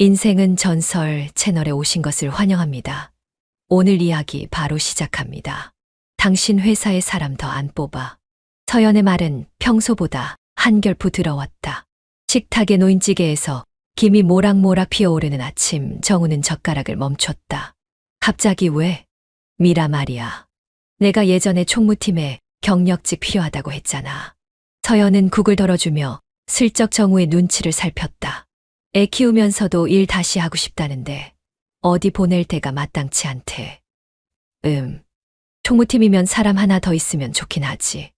인생은 전설 채널에 오신 것을 환영합니다. 오늘 이야기 바로 시작합니다. 당신 회사에 사람 더 안 뽑아. 서연의 말은 평소보다 한결 부드러웠다. 식탁에 놓인 찌개에서 김이 모락모락 피어오르는 아침, 정우는 젓가락을 멈췄다. 갑자기 왜? 미라 말이야. 내가 예전에 총무팀에 경력직 필요하다고 했잖아. 서연은 국을 덜어주며 슬쩍 정우의 눈치를 살폈다. 애 키우면서도 일 다시 하고 싶다는데 어디 보낼 데가 마땅치 않대. 총무팀이면 사람 하나 더 있으면 좋긴 하지.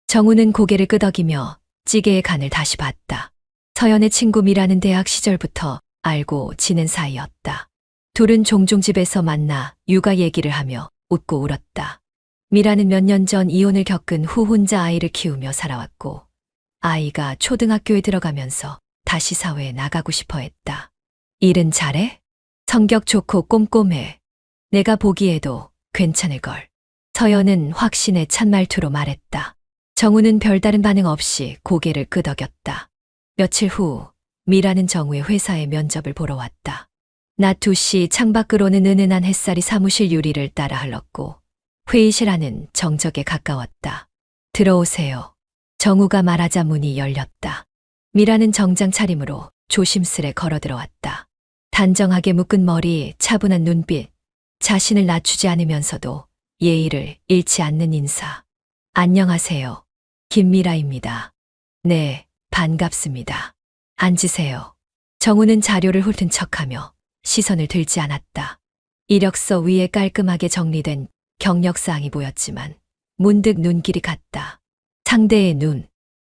정우는 고개를 끄덕이며 찌개의 간을 다시 봤다. 서연의 친구 미라는 대학 시절부터 알고 지낸 사이였다. 둘은 종종 집에서 만나 육아 얘기를 하며 웃고 울었다. 미라는 몇 년 전 이혼을 겪은 후 혼자 아이를 키우며 살아왔고, 아이가 초등학교에 들어가면서 다시 사회에 나가고 싶어 했다. 일은 잘해? 성격 좋고 꼼꼼해. 내가 보기에도 괜찮을걸. 서연은 확신에 찬 말투로 말했다. 정우는 별다른 반응 없이 고개를 끄덕였다. 며칠 후 미라는 정우의 회사에 면접을 보러 왔다. 낮 2시 창밖으로는 은은한 햇살이 사무실 유리를 따라 흘렀고 회의실 안은 정적에 가까웠다. 들어오세요. 정우가 말하자 문이 열렸다. 미라는 정장 차림으로 조심스레 걸어 들어왔다. 단정하게 묶은 머리, 차분한 눈빛, 자신을 낮추지 않으면서도 예의를 잃지 않는 인사. 안녕하세요. 김미라입니다. 네, 반갑습니다. 앉으세요. 정우는 자료를 훑은 척하며 시선을 들지 않았다. 이력서 위에 깔끔하게 정리된 경력사항이 보였지만 문득 눈길이 갔다. 상대의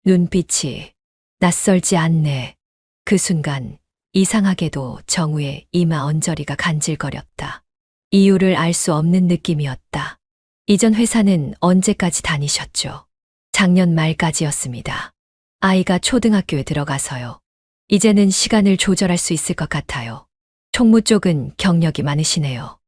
눈빛이 낯설지 않네. 그 순간 이상하게도 정우의 이마 언저리가 간질거렸다. 이유를 알 수 없는 느낌이었다. 이전 회사는 언제까지 다니셨죠? 작년 말까지였습니다. 아이가 초등학교에 들어가서요. 이제는 시간을 조절할 수 있을 것 같아요. 총무 쪽은 경력이 많으시네요.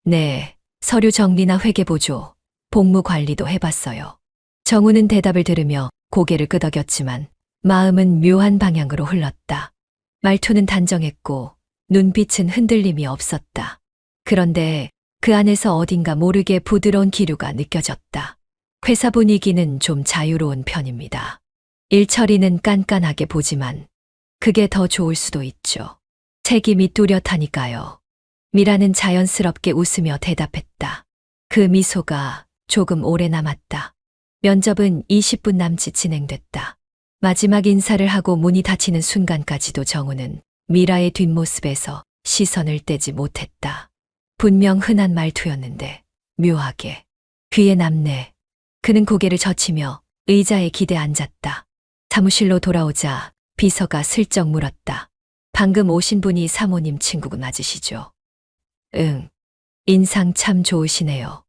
네, 서류 정리나 회계보조, 복무 관리도 해봤어요. 정우는 대답을 들으며 고개를 끄덕였지만 마음은 묘한 방향으로 흘렀다. 말투는 단정했고 눈빛은 흔들림이 없었다. 그런데 그 안에서 어딘가 모르게 부드러운 기류가 느껴졌다. 회사 분위기는 좀 자유로운 편입니다. 일 처리는 깐깐하게 보지만 그게 더 좋을 수도 있죠. 책임이 뚜렷하니까요. 미라는 자연스럽게 웃으며 대답했다. 그 미소가 조금 오래 남았다. 면접은 20분 남짓 진행됐다. 마지막 인사를 하고 문이 닫히는 순간까지도 정우는 미라의 뒷모습에서 시선을 떼지 못했다. 분명 흔한 말투였는데 묘하게 귀에 남네. 그는 고개를 젖히며 의자에 기대 앉았다. 사무실로 돌아오자 비서가 슬쩍 물었다. 방금 오신 분이 사모님 친구 맞으시죠? 응. 인상 참 좋으시네요.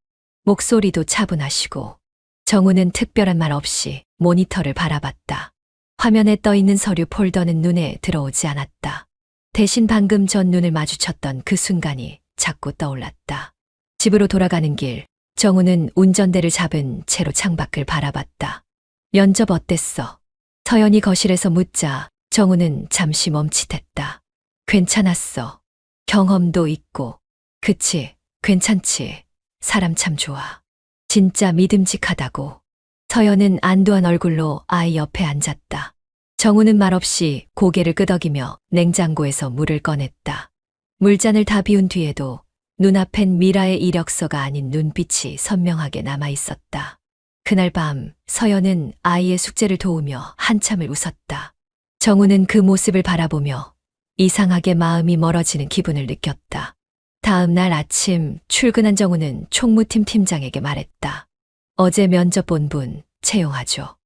목소리도 차분하시고. 정우는 특별한 말 없이 모니터를 바라봤다. 화면에 떠있는 서류 폴더는 눈에 들어오지 않았다. 대신 방금 전 눈을 마주쳤던 그 순간이 자꾸 떠올랐다. 집으로 돌아가는 길, 정우는 운전대를 잡은 채로 창밖을 바라봤다. 면접 어땠어? 서연이 거실에서 묻자 정우는 잠시 멈칫했다. 괜찮았어. 경험도 있고. 그치, 괜찮지. 사람 참 좋아. 진짜 믿음직하다고. 서연은 안도한 얼굴로 아이 옆에 앉았다. 정우는 말없이 고개를 끄덕이며 냉장고에서 물을 꺼냈다. 물잔을 다 비운 뒤에도 눈앞엔 미라의 이력서가 아닌 눈빛이 선명하게 남아있었다. 그날 밤 서연은 아이의 숙제를 도우며 한참을 웃었다. 정우는 그 모습을 바라보며 이상하게 마음이 멀어지는 기분을 느꼈다. 다음 날 아침 출근한 정우는 총무팀 팀장에게 말했다. 어제 면접 본 분 채용하죠.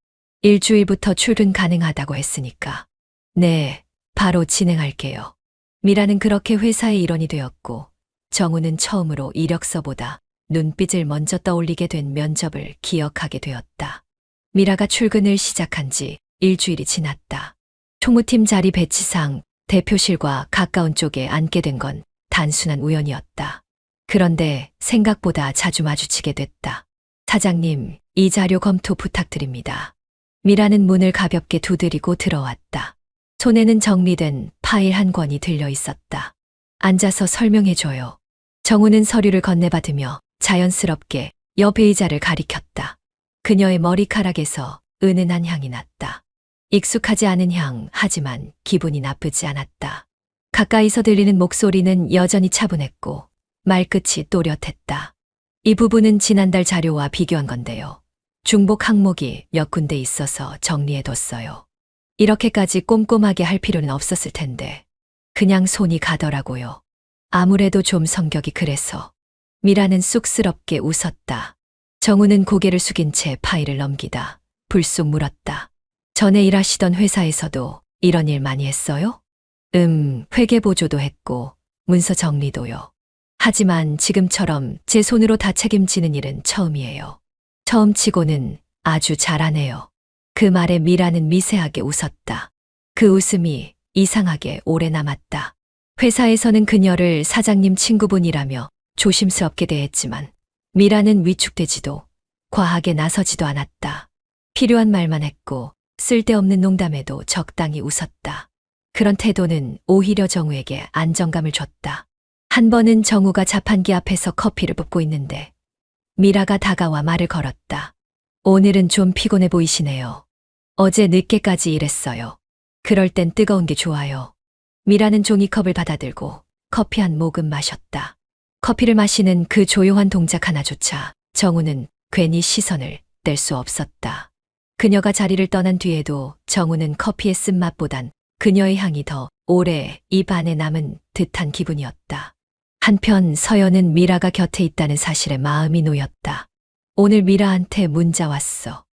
일주일부터 출근 가능하다고 했으니까. 네, 바로 진행할게요. 미라는 그렇게 회사의 일원이 되었고 정우는 처음으로 이력서보다 눈빛을 먼저 떠올리게 된 면접을 기억하게 되었다. 미라가 출근을 시작한 지 일주일이 지났다. 총무팀 자리 배치상 대표실과 가까운 쪽에 앉게 된 건 단순한 우연이었다. 그런데 생각보다 자주 마주치게 됐다. 사장님, 이 자료 검토 부탁드립니다. 미라는 문을 가볍게 두드리고 들어왔다. 손에는 정리된 파일 한 권이 들려 있었다. 앉아서 설명해줘요. 정우는 서류를 건네받으며 자연스럽게 옆 의자를 가리켰다. 그녀의 머리카락에서 은은한 향이 났다. 익숙하지 않은 향, 하지만 기분이 나쁘지 않았다. 가까이서 들리는 목소리는 여전히 차분했고 말끝이 또렷했다. 이 부분은 지난달 자료와 비교한 건데요. 중복 항목이 몇 군데 있어서 정리해뒀어요. 이렇게까지 꼼꼼하게 할 필요는 없었을 텐데 그냥 손이 가더라고요. 아무래도 좀 성격이 그래서. 미라는 쑥스럽게 웃었다. 정우는 고개를 숙인 채 파일을 넘기다 불쑥 물었다. 전에 일하시던 회사에서도 이런 일 많이 했어요? 회계보조도 했고 문서 정리도요. 하지만 지금처럼 제 손으로 다 책임지는 일은 처음이에요. 처음치고는 아주 잘하네요. 그 말에 미라는 미세하게 웃었다. 그 웃음이 이상하게 오래 남았다. 회사에서는 그녀를 사장님 친구분이라며 조심스럽게 대했지만 미라는 위축되지도 과하게 나서지도 않았다. 필요한 말만 했고 쓸데없는 농담에도 적당히 웃었다. 그런 태도는 오히려 정우에게 안정감을 줬다. 한 번은 정우가 자판기 앞에서 커피를 붓고 있는데 미라가 다가와 말을 걸었다. 오늘은 좀 피곤해 보이시네요. 어제 늦게까지 일했어요. 그럴 땐 뜨거운 게 좋아요. 미라는 종이컵을 받아들고 커피 한 모금 마셨다. 커피를 마시는 그 조용한 동작 하나조차 정우는 괜히 시선을 뗄 수 없었다. 그녀가 자리를 떠난 뒤에도 정우는 커피의 쓴맛보단 그녀의 향이 더 오래 입 안에 남은 듯한 기분이었다. 한편 서연은 미라가 곁에 있다는 사실에 마음이 놓였다. 오늘 미라한테 문자 왔어.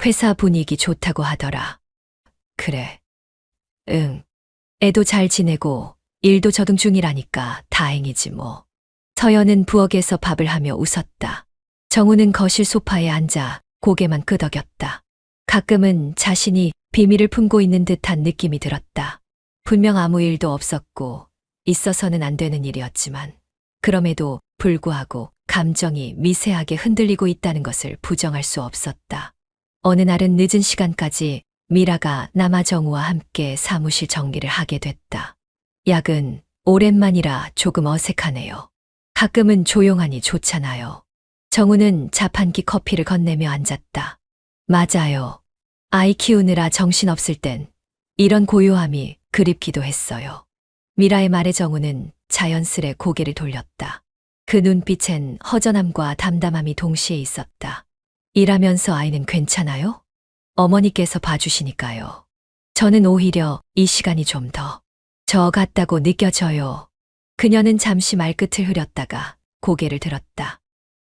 회사 분위기 좋다고 하더라. 그래. 응. 애도 잘 지내고 일도 적응 중이라니까 다행이지 뭐. 서연은 부엌에서 밥을 하며 웃었다. 정우는 거실 소파에 앉아 고개만 끄덕였다. 가끔은 자신이 비밀을 품고 있는 듯한 느낌이 들었다. 분명 아무 일도 없었고 있어서는 안 되는 일이었지만 그럼에도 불구하고 감정이 미세하게 흔들리고 있다는 것을 부정할 수 없었다. 어느 날은 늦은 시간까지 미라가 남아 정우와 함께 사무실 정리를 하게 됐다. 야근 오랜만이라 조금 어색하네요. 가끔은 조용하니 좋잖아요. 정우는 자판기 커피를 건네며 앉았다. 맞아요. 아이 키우느라 정신없을 땐 이런 고요함이 그립기도 했어요. 미라의 말에 정우는 자연스레 고개를 돌렸다. 그 눈빛엔 허전함과 담담함이 동시에 있었다. 일하면서 아이는 괜찮아요? 어머니께서 봐주시니까요. 저는 오히려 이 시간이 좀 더 저 같다고 느껴져요. 그녀는 잠시 말끝을 흐렸다가 고개를 들었다.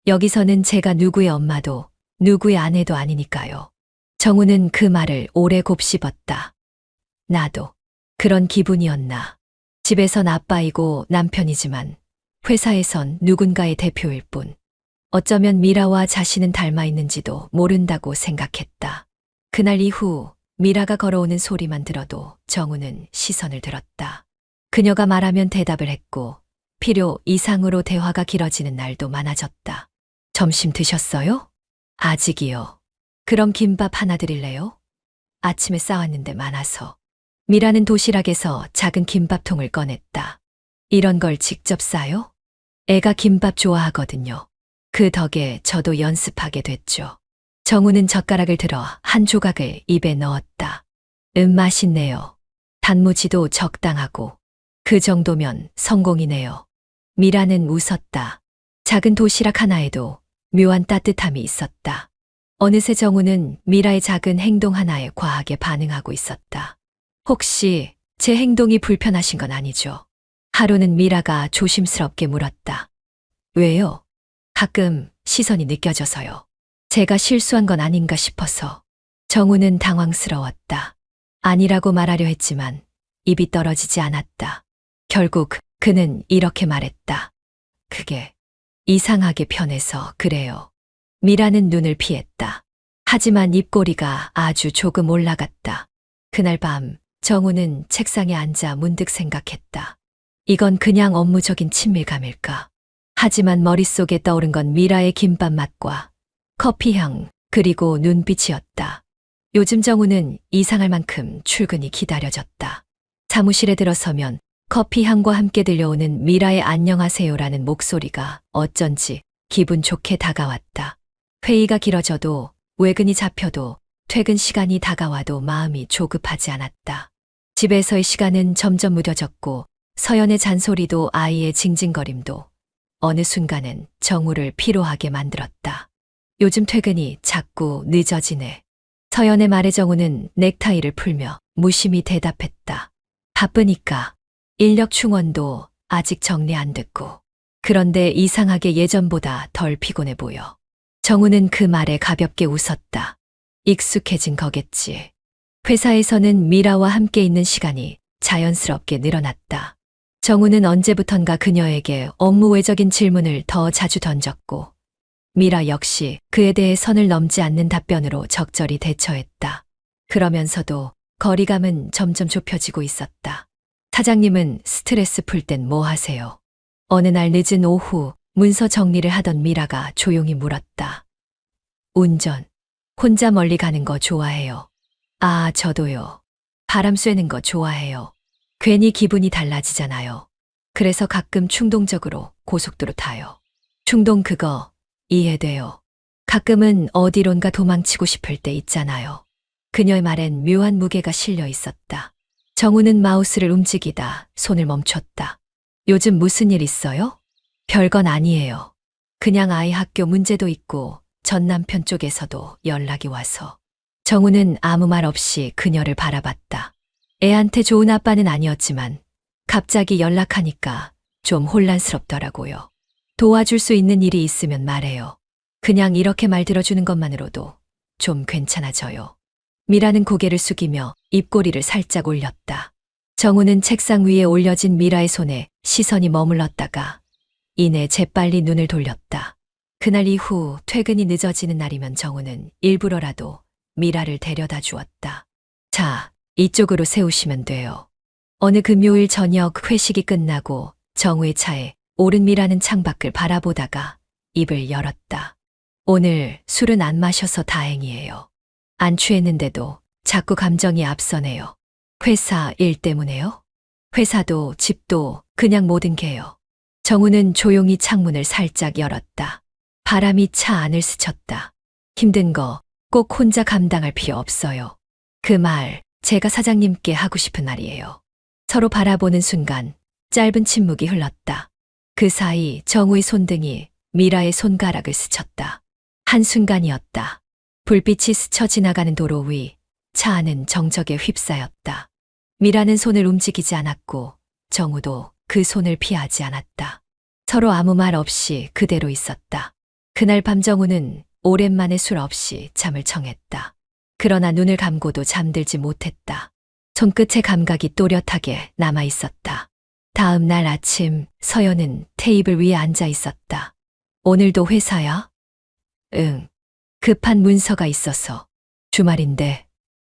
여기서는 제가 누구의 엄마도 누구의 아내도 아니니까요. 정우는 그 말을 오래 곱씹었다. 나도 그런 기분이었나. 집에선 아빠이고 남편이지만 회사에선 누군가의 대표일 뿐. 어쩌면 미라와 자신은 닮아 있는지도 모른다고 생각했다. 그날 이후 미라가 걸어오는 소리만 들어도 정우는 시선을 들었다. 그녀가 말하면 대답을 했고 필요 이상으로 대화가 길어지는 날도 많아졌다. 점심 드셨어요? 아직이요. 그럼 김밥 하나 드릴래요? 아침에 싸왔는데 많아서. 미라는 도시락에서 작은 김밥통을 꺼냈다. 이런 걸 직접 싸요? 애가 김밥 좋아하거든요. 그 덕에 저도 연습하게 됐죠. 정우는 젓가락을 들어 한 조각을 입에 넣었다. 맛있네요. 단무지도 적당하고. 그 정도면 성공이네요. 미라는 웃었다. 작은 도시락 하나에도 묘한 따뜻함이 있었다. 어느새 정우는 미라의 작은 행동 하나에 과하게 반응하고 있었다. 혹시 제 행동이 불편하신 건 아니죠? 하루는 미라가 조심스럽게 물었다. 왜요? 가끔 시선이 느껴져서요. 제가 실수한 건 아닌가 싶어서. 정우는 당황스러웠다. 아니라고 말하려 했지만 입이 떨어지지 않았다. 결국 그는 이렇게 말했다. 그게 이상하게 편해서 그래요. 미라는 눈을 피했다. 하지만 입꼬리가 아주 조금 올라갔다. 그날 밤 정우는 책상에 앉아 문득 생각했다. 이건 그냥 업무적인 친밀감일까? 하지만 머릿속에 떠오른 건 미라의 김밥 맛과 커피향 그리고 눈빛이었다. 요즘 정우는 이상할 만큼 출근이 기다려졌다. 사무실에 들어서면 커피 향과 함께 들려오는 미라의 안녕하세요라는 목소리가 어쩐지 기분 좋게 다가왔다. 회의가 길어져도 외근이 잡혀도 퇴근 시간이 다가와도 마음이 조급하지 않았다. 집에서의 시간은 점점 무뎌졌고 서연의 잔소리도 아이의 징징거림도 어느 순간은 정우를 피로하게 만들었다. 요즘 퇴근이 자꾸 늦어지네. 서연의 말에 정우는 넥타이를 풀며 무심히 대답했다. 바쁘니까. 인력 충원도 아직 정리 안 됐고. 그런데 이상하게 예전보다 덜 피곤해 보여. 정우는 그 말에 가볍게 웃었다. 익숙해진 거겠지. 회사에서는 미라와 함께 있는 시간이 자연스럽게 늘어났다. 정우는 언제부턴가 그녀에게 업무 외적인 질문을 더 자주 던졌고 미라 역시 그에 대해 선을 넘지 않는 답변으로 적절히 대처했다. 그러면서도 거리감은 점점 좁혀지고 있었다. 사장님은 스트레스 풀 땐 뭐 하세요? 어느 날 늦은 오후 문서 정리를 하던 미라가 조용히 물었다. 운전. 혼자 멀리 가는 거 좋아해요. 아, 저도요. 바람 쐬는 거 좋아해요. 괜히 기분이 달라지잖아요. 그래서 가끔 충동적으로 고속도로 타요. 충동 그거 이해돼요. 가끔은 어디론가 도망치고 싶을 때 있잖아요. 그녀의 말엔 묘한 무게가 실려 있었다. 정우는 마우스를 움직이다 손을 멈췄다. 요즘 무슨 일 있어요? 별건 아니에요. 그냥 아이 학교 문제도 있고 전 남편 쪽에서도 연락이 와서. 정우는 아무 말 없이 그녀를 바라봤다. 애한테 좋은 아빠는 아니었지만 갑자기 연락하니까 좀 혼란스럽더라고요. 도와줄 수 있는 일이 있으면 말해요. 그냥 이렇게 말 들어주는 것만으로도 좀 괜찮아져요. 미라는 고개를 숙이며 입꼬리를 살짝 올렸다. 정우는 책상 위에 올려진 미라의 손에 시선이 머물렀다가 이내 재빨리 눈을 돌렸다. 그날 이후 퇴근이 늦어지는 날이면 정우는 일부러라도 미라를 데려다 주었다. 자, 이쪽으로 세우시면 돼요. 어느 금요일 저녁 회식이 끝나고 정우의 차에 오른 미라는 창밖을 바라보다가 입을 열었다. 오늘 술은 안 마셔서 다행이에요. 안 취했는데도 자꾸 감정이 앞서네요. 회사 일 때문에요? 회사도 집도 그냥 모든 게요. 정우는 조용히 창문을 살짝 열었다. 바람이 차 안을 스쳤다. 힘든 거 꼭 혼자 감당할 필요 없어요. 그 말 제가 사장님께 하고 싶은 말이에요. 서로 바라보는 순간 짧은 침묵이 흘렀다. 그 사이 정우의 손등이 미라의 손가락을 스쳤다. 한순간이었다. 불빛이 스쳐 지나가는 도로 위 차 안은 정적에 휩싸였다. 미라는 손을 움직이지 않았고 정우도 그 손을 피하지 않았다. 서로 아무 말 없이 그대로 있었다. 그날 밤 정우는 오랜만에 술 없이 잠을 청했다. 그러나 눈을 감고도 잠들지 못했다. 손끝의 감각이 또렷하게 남아 있었다. 다음 날 아침 서연은 테이블 위에 앉아 있었다. 오늘도 회사야? 응. 급한 문서가 있어서. 주말인데.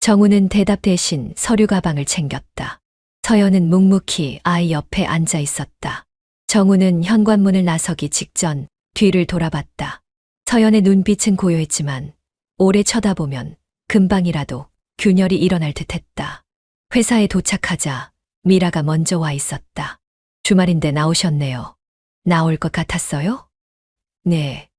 정우는 대답 대신 서류 가방을 챙겼다. 서연은 묵묵히 아이 옆에 앉아 있었다. 정우는 현관문을 나서기 직전 뒤를 돌아봤다. 서연의 눈빛은 고요했지만 오래 쳐다보면 금방이라도 균열이 일어날 듯했다. 회사에 도착하자 미라가 먼저 와 있었다. 주말인데 나오셨네요. 나올 것 같았어요? 네.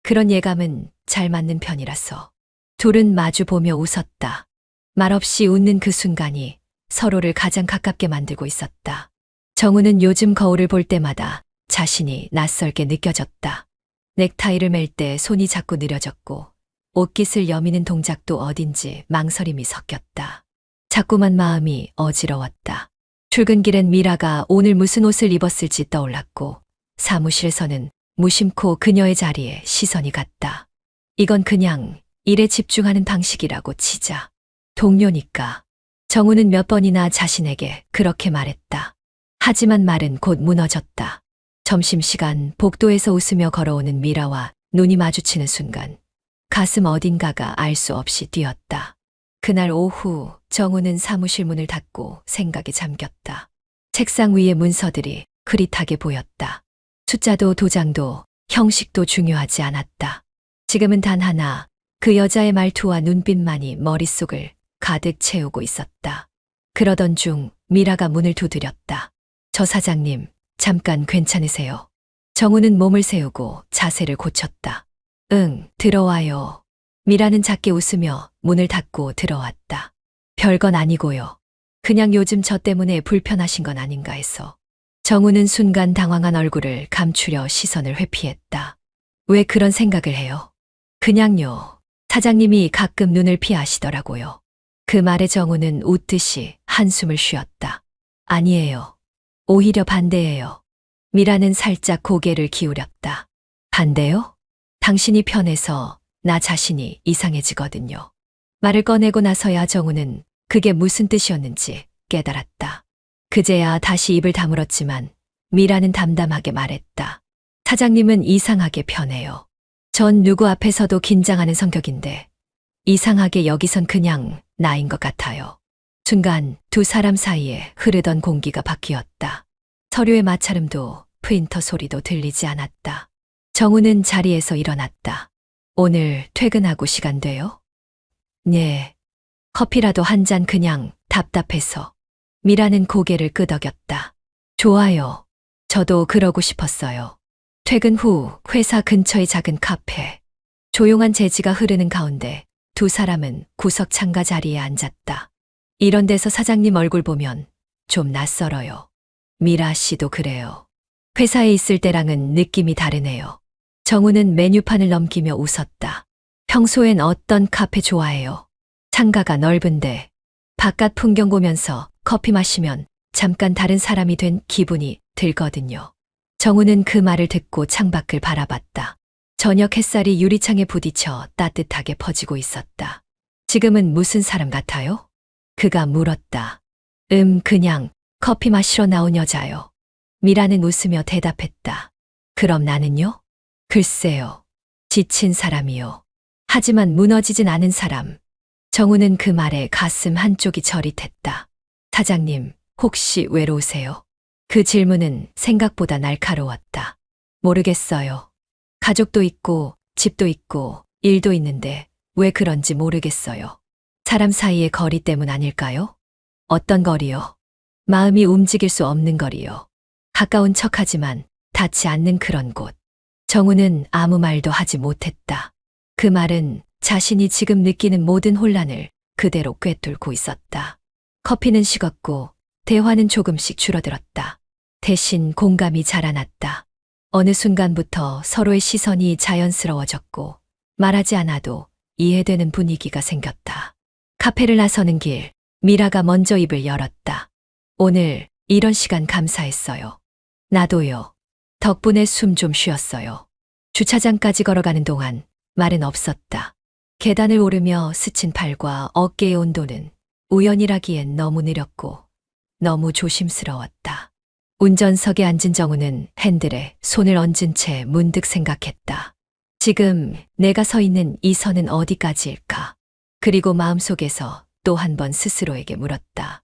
그런 예감은 잘 맞는 편이라서. 둘은 마주 보며 웃었다. 말없이 웃는 그 순간이 서로를 가장 가깝게 만들고 있었다. 정우는 요즘 거울을 볼 때마다 자신이 낯설게 느껴졌다. 넥타이를 맬 때 손이 자꾸 느려졌고 옷깃을 여미는 동작도 어딘지 망설임이 섞였다. 자꾸만 마음이 어지러웠다. 출근길엔 미라가 오늘 무슨 옷을 입었을지 떠올랐고 사무실에서는 무심코 그녀의 자리에 시선이 갔다. 이건 그냥 일에 집중하는 방식이라고 치자. 동료니까. 정우는 몇 번이나 자신에게 그렇게 말했다. 하지만 말은 곧 무너졌다. 점심시간 복도에서 웃으며 걸어오는 미라와 눈이 마주치는 순간 가슴 어딘가가 알 수 없이 뛰었다. 그날 오후 정우는 사무실 문을 닫고 생각에 잠겼다. 책상 위의 문서들이 흐릿하게 보였다. 숫자도 도장도 형식도 중요하지 않았다. 지금은 단 하나 그 여자의 말투와 눈빛만이 머릿속을 가득 채우고 있었다. 그러던 중 미라가 문을 두드렸다. 저 사장님, 잠깐 괜찮으세요? 정우는 몸을 세우고 자세를 고쳤다. 응, 들어와요. 미라는 작게 웃으며 문을 닫고 들어왔다. 별건 아니고요. 그냥 요즘 저 때문에 불편하신 건 아닌가 해서. 정우는 순간 당황한 얼굴을 감추려 시선을 회피했다. 왜 그런 생각을 해요? 그냥요. 사장님이 가끔 눈을 피하시더라고요. 그 말에 정우는 웃듯이 한숨을 쉬었다. 아니에요. 오히려 반대예요. 미라는 살짝 고개를 기울였다. 반대요? 당신이 편해서 나 자신이 이상해지거든요. 말을 꺼내고 나서야 정우는 그게 무슨 뜻이었는지 깨달았다. 그제야 다시 입을 다물었지만 미라는 담담하게 말했다. 사장님은 이상하게 편해요. 전 누구 앞에서도 긴장하는 성격인데 이상하게 여기선 그냥 나인 것 같아요. 순간 두 사람 사이에 흐르던 공기가 바뀌었다. 서류의 마찰음도 프린터 소리도 들리지 않았다. 정우는 자리에서 일어났다. 오늘 퇴근하고 시간 돼요? 네. 커피라도 한 잔 그냥 답답해서. 미라는 고개를 끄덕였다. 좋아요. 저도 그러고 싶었어요. 퇴근 후 회사 근처의 작은 카페. 조용한 재지가 흐르는 가운데 두 사람은 구석 창가 자리에 앉았다. 이런 데서 사장님 얼굴 보면 좀 낯설어요. 미라 씨도 그래요. 회사에 있을 때랑은 느낌이 다르네요. 정우는 메뉴판을 넘기며 웃었다. 평소엔 어떤 카페 좋아해요? 창가가 넓은데 바깥 풍경 보면서 커피 마시면 잠깐 다른 사람이 된 기분이 들거든요. 정우는 그 말을 듣고 창밖을 바라봤다. 저녁 햇살이 유리창에 부딪혀 따뜻하게 퍼지고 있었다. 지금은 무슨 사람 같아요? 그가 물었다. 그냥 커피 마시러 나온 여자요. 미라는 웃으며 대답했다. 그럼 나는요? 글쎄요. 지친 사람이요. 하지만 무너지진 않은 사람. 정우는 그 말에 가슴 한쪽이 저릿했다. 사장님, 혹시 외로우세요? 그 질문은 생각보다 날카로웠다. 모르겠어요. 가족도 있고, 집도 있고, 일도 있는데 왜 그런지 모르겠어요. 사람 사이의 거리 때문 아닐까요? 어떤 거리요? 마음이 움직일 수 없는 거리요. 가까운 척하지만 닿지 않는 그런 곳. 정우는 아무 말도 하지 못했다. 그 말은 자신이 지금 느끼는 모든 혼란을 그대로 꿰뚫고 있었다. 커피는 식었고 대화는 조금씩 줄어들었다. 대신 공감이 자라났다. 어느 순간부터 서로의 시선이 자연스러워졌고 말하지 않아도 이해되는 분위기가 생겼다. 카페를 나서는 길, 미라가 먼저 입을 열었다. 오늘 이런 시간 감사했어요. 나도요. 덕분에 숨 좀 쉬었어요. 주차장까지 걸어가는 동안 말은 없었다. 계단을 오르며 스친 팔과 어깨의 온도는 우연이라기엔 너무 느렸고 너무 조심스러웠다. 운전석에 앉은 정우는 핸들에 손을 얹은 채 문득 생각했다. 지금 내가 서 있는 이 선은 어디까지일까? 그리고 마음속에서 또 한 번 스스로에게 물었다.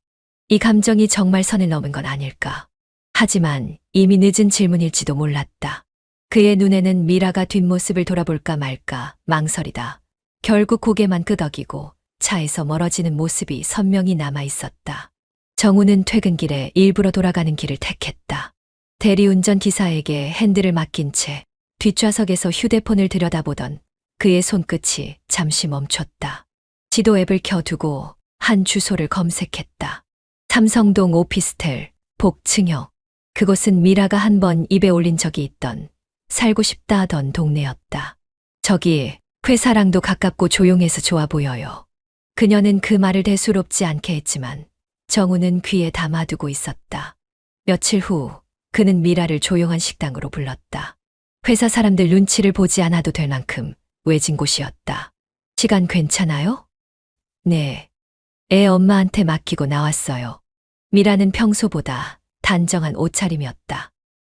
이 감정이 정말 선을 넘은 건 아닐까? 하지만 이미 늦은 질문일지도 몰랐다. 그의 눈에는 미라가 뒷모습을 돌아볼까 말까 망설이다. 결국 고개만 끄덕이고 차에서 멀어지는 모습이 선명히 남아 있었다. 정우는 퇴근길에 일부러 돌아가는 길을 택했다. 대리운전 기사에게 핸들을 맡긴 채 뒷좌석에서 휴대폰을 들여다보던 그의 손끝이 잠시 멈췄다. 지도 앱을 켜두고 한 주소를 검색했다. 삼성동 오피스텔, 복층형. 그곳은 미라가 한 번 입에 올린 적이 있던 살고 싶다 하던 동네였다. 저기 회사랑도 가깝고 조용해서 좋아 보여요. 그녀는 그 말을 대수롭지 않게 했지만 정우는 귀에 담아두고 있었다. 며칠 후 그는 미라를 조용한 식당으로 불렀다. 회사 사람들 눈치를 보지 않아도 될 만큼 외진 곳이었다. 시간 괜찮아요? 네. 애 엄마한테 맡기고 나왔어요. 미라는 평소보다 단정한 옷차림이었다.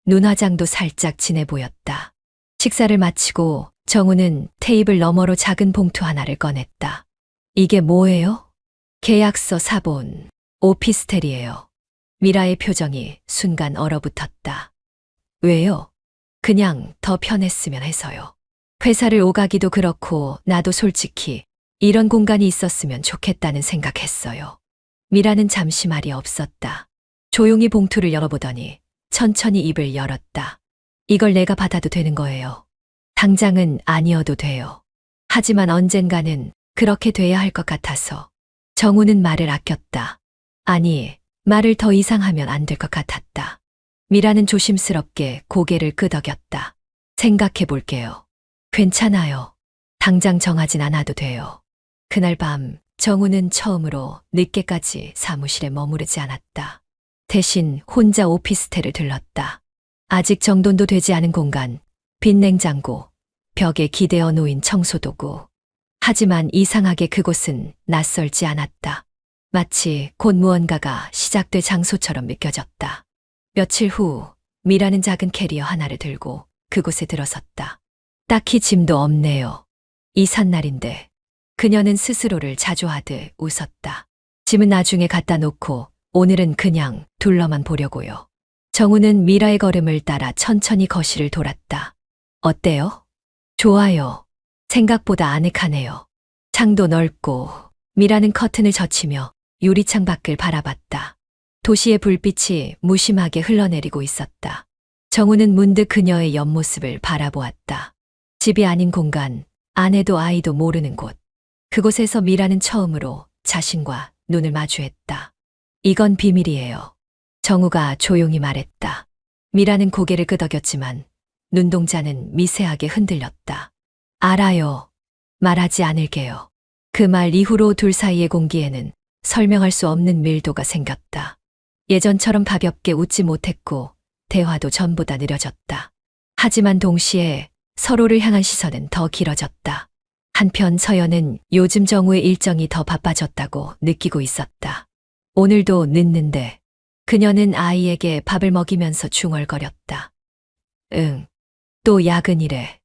눈화장도 살짝 진해 보였다. 식사를 마치고 정우는 테이블 너머로 작은 봉투 하나를 꺼냈다. 이게 뭐예요? 계약서 사본, 오피스텔이에요. 미라의 표정이 순간 얼어붙었다. 왜요? 그냥 더 편했으면 해서요. 회사를 오가기도 그렇고 나도 솔직히 이런 공간이 있었으면 좋겠다는 생각했어요. 미라는 잠시 말이 없었다. 조용히 봉투를 열어보더니 천천히 입을 열었다. 이걸 내가 받아도 되는 거예요. 당장은 아니어도 돼요. 하지만 언젠가는 그렇게 돼야 할 것 같아서. 정우는 말을 아꼈다. 아니, 말을 더 이상 하면 안 될 것 같았다. 미라는 조심스럽게 고개를 끄덕였다. 생각해 볼게요. 괜찮아요. 당장 정하진 않아도 돼요. 그날 밤 정우는 처음으로 늦게까지 사무실에 머무르지 않았다. 대신 혼자 오피스텔을 들렀다. 아직 정돈도 되지 않은 공간, 빈 냉장고, 벽에 기대어 놓인 청소도구. 하지만 이상하게 그곳은 낯설지 않았다. 마치 곧 무언가가 시작될 장소처럼 느껴졌다. 며칠 후 미라는 작은 캐리어 하나를 들고 그곳에 들어섰다. 딱히 짐도 없네요. 이삿날인데 그녀는 스스로를 자조하듯 웃었다. 짐은 나중에 갖다 놓고 오늘은 그냥 둘러만 보려고요. 정우는 미라의 걸음을 따라 천천히 거실을 돌았다. 어때요? 좋아요. 생각보다 아늑하네요. 창도 넓고. 미라는 커튼을 젖히며 유리창 밖을 바라봤다. 도시의 불빛이 무심하게 흘러내리고 있었다. 정우는 문득 그녀의 옆모습을 바라보았다. 집이 아닌 공간, 아내도 아이도 모르는 곳. 그곳에서 미라는 처음으로 자신과 눈을 마주했다. 이건 비밀이에요. 정우가 조용히 말했다. 미라는 고개를 끄덕였지만 눈동자는 미세하게 흔들렸다. 알아요. 말하지 않을게요. 그 말 이후로 둘 사이의 공기에는 설명할 수 없는 밀도가 생겼다. 예전처럼 가볍게 웃지 못했고 대화도 전보다 느려졌다. 하지만 동시에 서로를 향한 시선은 더 길어졌다. 한편 서연은 요즘 정우의 일정이 더 바빠졌다고 느끼고 있었다. 오늘도 늦는데 그녀는 아이에게 밥을 먹이면서 중얼거렸다. 응, 또 야근이래.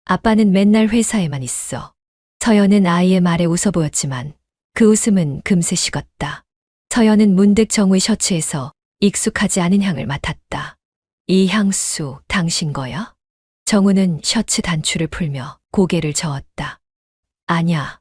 아빠는 맨날 회사에만 있어. 서연은 아이의 말에 웃어 보였지만 그 웃음은 금세 식었다. 서연은 문득 정우의 셔츠에서 익숙하지 않은 향을 맡았다. 이 향수 당신 거야? 정우는 셔츠 단추를 풀며 고개를 저었다. 아냐,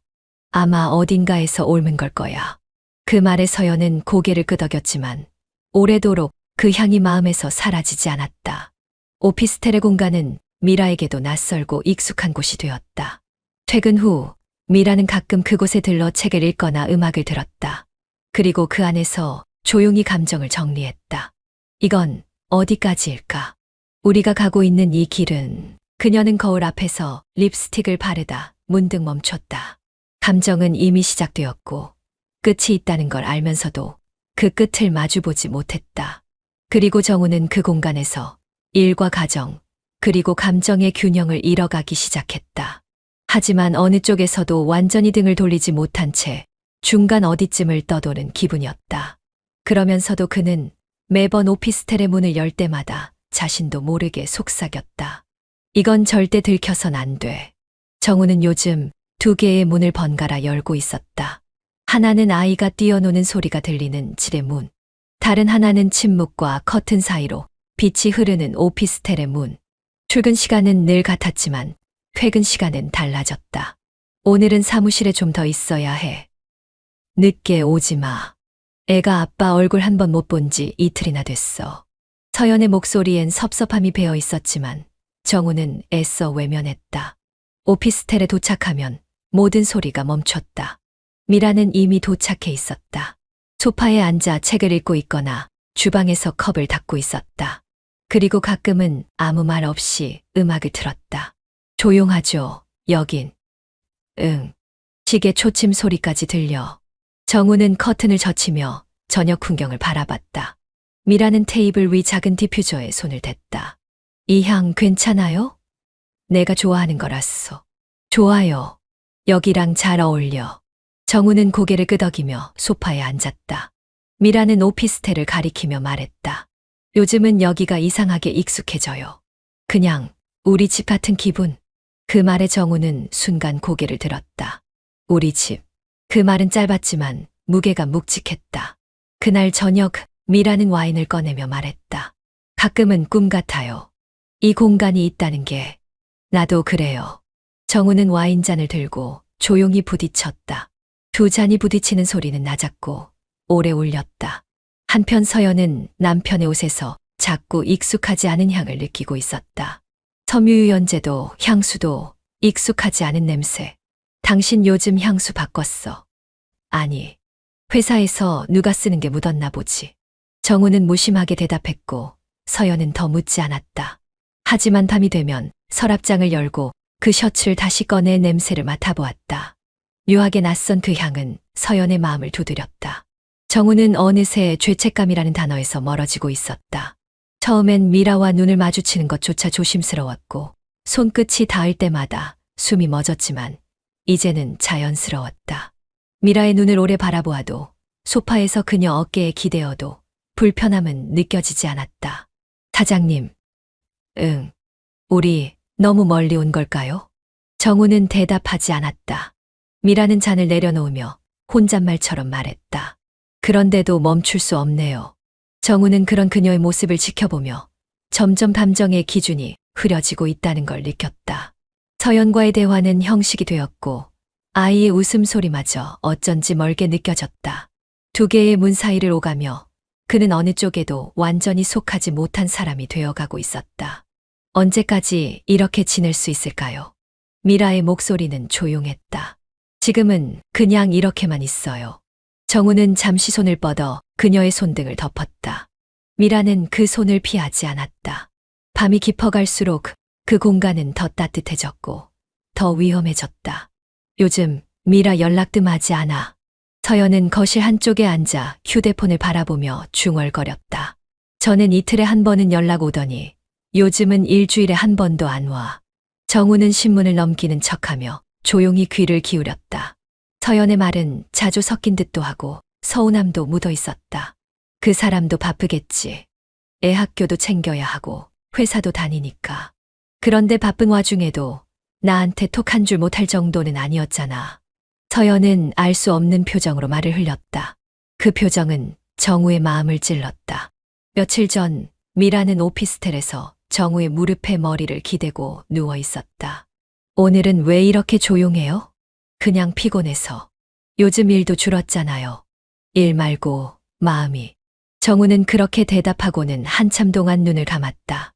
아마 어딘가에서 옮은 걸 거야. 그 말에 서연은 고개를 끄덕였지만 오래도록 그 향이 마음에서 사라지지 않았다. 오피스텔의 공간은 미라에게도 낯설고 익숙한 곳이 되었다. 퇴근 후 미라는 가끔 그곳에 들러 책을 읽거나 음악을 들었다. 그리고 그 안에서 조용히 감정을 정리했다. 이건 어디까지일까? 우리가 가고 있는 이 길은. 그녀는 거울 앞에서 립스틱을 바르다 문득 멈췄다. 감정은 이미 시작되었고 끝이 있다는 걸 알면서도 그 끝을 마주보지 못했다. 그리고 정우는 그 공간에서 일과 가정, 그리고 감정의 균형을 잃어가기 시작했다. 하지만 어느 쪽에서도 완전히 등을 돌리지 못한 채 중간 어디쯤을 떠도는 기분이었다. 그러면서도 그는 매번 오피스텔의 문을 열 때마다 자신도 모르게 속삭였다. 이건 절대 들켜선 안 돼. 정우는 요즘 두 개의 문을 번갈아 열고 있었다. 하나는 아이가 뛰어노는 소리가 들리는 집의 문. 다른 하나는 침묵과 커튼 사이로 빛이 흐르는 오피스텔의 문. 출근 시간은 늘 같았지만 퇴근 시간은 달라졌다. 오늘은 사무실에 좀 더 있어야 해. 늦게 오지 마. 애가 아빠 얼굴 한 번 못 본 지 이틀이나 됐어. 서연의 목소리엔 섭섭함이 배어 있었지만 정우는 애써 외면했다. 오피스텔에 도착하면 모든 소리가 멈췄다. 미라는 이미 도착해 있었다. 소파에 앉아 책을 읽고 있거나 주방에서 컵을 닦고 있었다. 그리고 가끔은 아무 말 없이 음악을 틀었다. 조용하죠, 여긴. 응. 시계 초침 소리까지 들려. 정우는 커튼을 젖히며 저녁 풍경을 바라봤다. 미라는 테이블 위 작은 디퓨저에 손을 댔다. 이 향 괜찮아요? 내가 좋아하는 거라서. 좋아요. 여기랑 잘 어울려. 정우는 고개를 끄덕이며 소파에 앉았다. 미라는 오피스텔을 가리키며 말했다. 요즘은 여기가 이상하게 익숙해져요. 그냥 우리 집 같은 기분. 그 말에 정우는 순간 고개를 들었다. 우리 집. 그 말은 짧았지만 무게가 묵직했다. 그날 저녁 미라는 와인을 꺼내며 말했다. 가끔은 꿈 같아요. 이 공간이 있다는 게. 나도 그래요. 정우는 와인잔을 들고 조용히 부딪혔다. 두 잔이 부딪히는 소리는 낮았고 오래 울렸다. 한편 서연은 남편의 옷에서 자꾸 익숙하지 않은 향을 느끼고 있었다. 섬유유연제도 향수도 익숙하지 않은 냄새. 당신 요즘 향수 바꿨어. 아니, 회사에서 누가 쓰는 게 묻었나 보지. 정우는 무심하게 대답했고 서연은 더 묻지 않았다. 하지만 밤이 되면 서랍장을 열고 그 셔츠를 다시 꺼내 냄새를 맡아보았다. 묘하게 낯선 그 향은 서연의 마음을 두드렸다. 정우는 어느새 죄책감이라는 단어에서 멀어지고 있었다. 처음엔 미라와 눈을 마주치는 것조차 조심스러웠고 손끝이 닿을 때마다 숨이 멎었지만 이제는 자연스러웠다. 미라의 눈을 오래 바라보아도 소파에서 그녀 어깨에 기대어도 불편함은 느껴지지 않았다. 사장님, 응, 우리 너무 멀리 온 걸까요? 정우는 대답하지 않았다. 미라는 잔을 내려놓으며 혼잣말처럼 말했다. 그런데도 멈출 수 없네요. 정우는 그런 그녀의 모습을 지켜보며 점점 감정의 기준이 흐려지고 있다는 걸 느꼈다. 서연과의 대화는 형식이 되었고 아이의 웃음소리마저 어쩐지 멀게 느껴졌다. 두 개의 문 사이를 오가며 그는 어느 쪽에도 완전히 속하지 못한 사람이 되어가고 있었다. 언제까지 이렇게 지낼 수 있을까요? 미라의 목소리는 조용했다. 지금은 그냥 이렇게만 있어요. 정우는 잠시 손을 뻗어 그녀의 손등을 덮었다. 미라는 그 손을 피하지 않았다. 밤이 깊어갈수록 그 공간은 더 따뜻해졌고 더 위험해졌다. 요즘 미라 연락 뜸하지 않아. 서연은 거실 한쪽에 앉아 휴대폰을 바라보며 중얼거렸다. 저는 이틀에 한 번은 연락 오더니 요즘은 일주일에 한 번도 안 와. 정우는 신문을 넘기는 척하며 조용히 귀를 기울였다. 서연의 말은 자주 섞인 듯도 하고 서운함도 묻어 있었다. 그 사람도 바쁘겠지. 애 학교도 챙겨야 하고 회사도 다니니까. 그런데 바쁜 와중에도 나한테 톡 한 줄 못할 정도는 아니었잖아. 서연은 알 수 없는 표정으로 말을 흘렸다. 그 표정은 정우의 마음을 찔렀다. 며칠 전 미라는 오피스텔에서 정우의 무릎에 머리를 기대고 누워 있었다. 오늘은 왜 이렇게 조용해요? 그냥 피곤해서. 요즘 일도 줄었잖아요. 일 말고 마음이. 정우는 그렇게 대답하고는 한참 동안 눈을 감았다.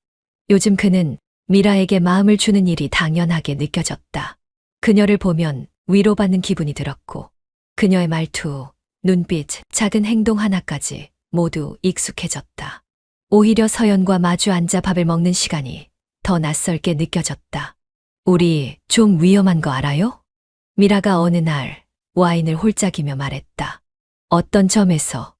요즘 그는 미라에게 마음을 주는 일이 당연하게 느껴졌다. 그녀를 보면 위로받는 기분이 들었고 그녀의 말투, 눈빛, 작은 행동 하나까지 모두 익숙해졌다. 오히려 서연과 마주 앉아 밥을 먹는 시간이 더 낯설게 느껴졌다. 우리 좀 위험한 거 알아요? 미라가 어느 날 와인을 홀짝이며 말했다. 어떤 점에서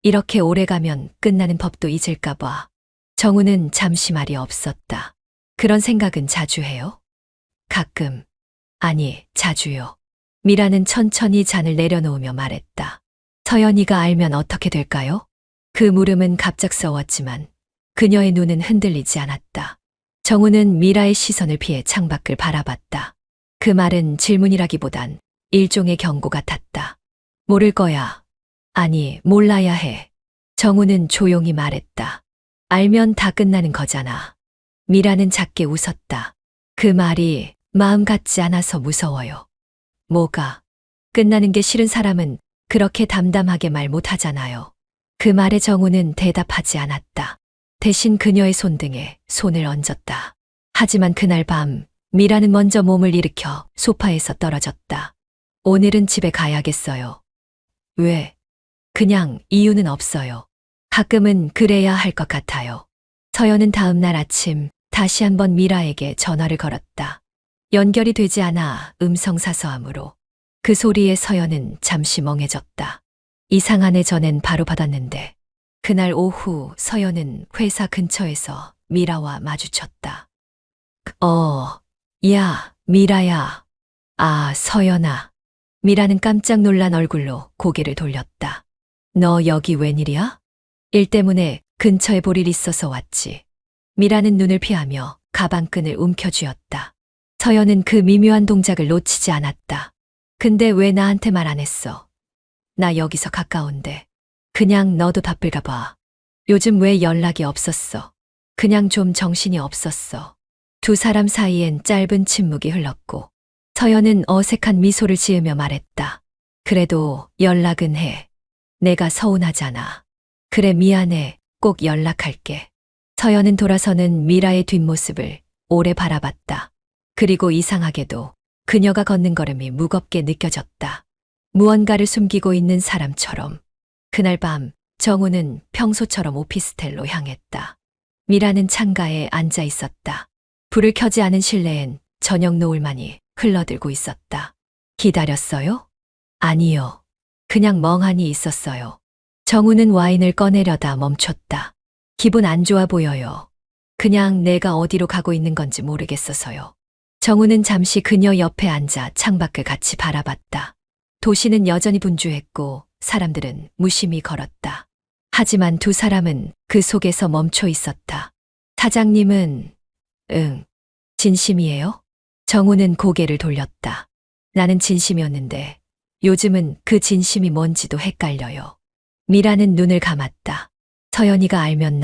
이렇게 오래 가면 끝나는 법도 잊을까 봐. 정우는 잠시 말이 없었다. 그런 생각은 자주 해요? 가끔. 아니, 자주요. 미라는 천천히 잔을 내려놓으며 말했다. 서연이가 알면 어떻게 될까요? 그 물음은 갑작스러웠지만 그녀의 눈은 흔들리지 않았다. 정우는 미라의 시선을 피해 창밖을 바라봤다. 그 말은 질문이라기보단 일종의 경고 같았다. 모를 거야. 아니, 몰라야 해. 정우는 조용히 말했다. 알면 다 끝나는 거잖아. 미라는 작게 웃었다. 그 말이 마음 같지 않아서 무서워요. 뭐가? 끝나는 게 싫은 사람은 그렇게 담담하게 말 못하잖아요. 그 말에 정우는 대답하지 않았다. 대신 그녀의 손등에 손을 얹었다. 하지만 그날 밤 미라는 먼저 몸을 일으켜 소파에서 떨어졌다. 오늘은 집에 가야겠어요. 왜? 그냥 이유는 없어요. 가끔은 그래야 할 것 같아요. 서연은 다음 날 아침 다시 한번 미라에게 전화를 걸었다. 연결이 되지 않아 음성사서함으로. 그 소리에 서연은 잠시 멍해졌다. 이상하네 전엔 바로 받았는데 그날 오후 서연은 회사 근처에서 미라와 마주쳤다. 야, 미라야. 아, 서연아. 미라는 깜짝 놀란 얼굴로 고개를 돌렸다. 너 여기 웬일이야? 일 때문에 근처에 볼 일 있어서 왔지. 미라는 눈을 피하며 가방끈을 움켜쥐었다. 서연은 그 미묘한 동작을 놓치지 않았다. 근데 왜 나한테 말 안 했어? 나 여기서 가까운데. 그냥 너도 바쁠까 봐. 요즘 왜 연락이 없었어? 그냥 좀 정신이 없었어. 두 사람 사이엔 짧은 침묵이 흘렀고 서연은 어색한 미소를 지으며 말했다. 그래도 연락은 해. 내가 서운하잖아. 그래, 미안해. 꼭 연락할게. 서연은 돌아서는 미라의 뒷모습을 오래 바라봤다. 그리고 이상하게도 그녀가 걷는 걸음이 무겁게 느껴졌다. 무언가를 숨기고 있는 사람처럼. 그날 밤 정우는 평소처럼 오피스텔로 향했다. 미라는 창가에 앉아 있었다. 불을 켜지 않은 실내엔 저녁 노을만이 흘러들고 있었다. 기다렸어요? 아니요. 그냥 멍하니 있었어요. 정우는 와인을 꺼내려다 멈췄다. 기분 안 좋아 보여요. 그냥 내가 어디로 가고 있는 건지 모르겠어서요. 정우는 잠시 그녀 옆에 앉아 창밖을 같이 바라봤다. 도시는 여전히 분주했고 사람들은 무심히 걸었다. 하지만 두 사람은 그 속에서 멈춰 있었다. 사장님은, 응, 진심이에요? 정우는 고개를 돌렸다. 나는 진심이었는데 요즘은 그 진심이 뭔지도 헷갈려요. 미라는 눈을 감았다. 서연이가 알면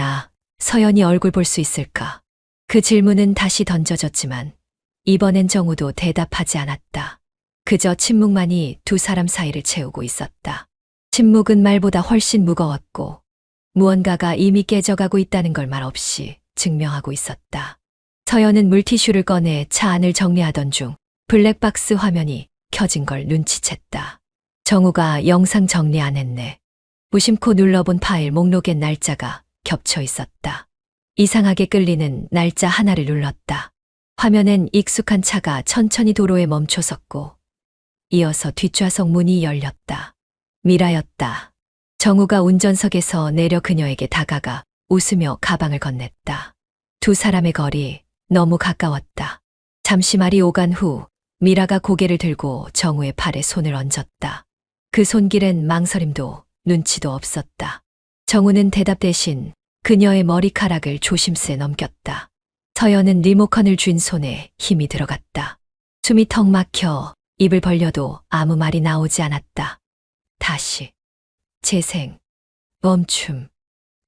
서연이 얼굴 볼 수 있을까? 그 질문은 다시 던져졌지만 이번엔 정우도 대답하지 않았다. 그저 침묵만이 두 사람 사이를 채우고 있었다. 침묵은 말보다 훨씬 무거웠고 무언가가 이미 깨져가고 있다는 걸 말없이 증명하고 있었다. 서연은 물티슈를 꺼내 차 안을 정리하던 중 블랙박스 화면이 켜진 걸 눈치챘다. 정우가 영상 정리 안 했네. 무심코 눌러본 파일 목록엔 날짜가 겹쳐 있었다. 이상하게 끌리는 날짜 하나를 눌렀다. 화면엔 익숙한 차가 천천히 도로에 멈춰 섰고 이어서 뒷좌석 문이 열렸다. 미라였다. 정우가 운전석에서 내려 그녀에게 다가가 웃으며 가방을 건넸다. 두 사람의 거리 너무 가까웠다. 잠시 말이 오간 후 미라가 고개를 들고 정우의 팔에 손을 얹었다. 그 손길엔 망설임도 눈치도 없었다. 정우는 대답 대신 그녀의 머리카락을 조심스레 넘겼다. 서연은 리모컨을 쥔 손에 힘이 들어갔다. 숨이 턱 막혀 입을 벌려도 아무 말이 나오지 않았다. 다시. 재생. 멈춤.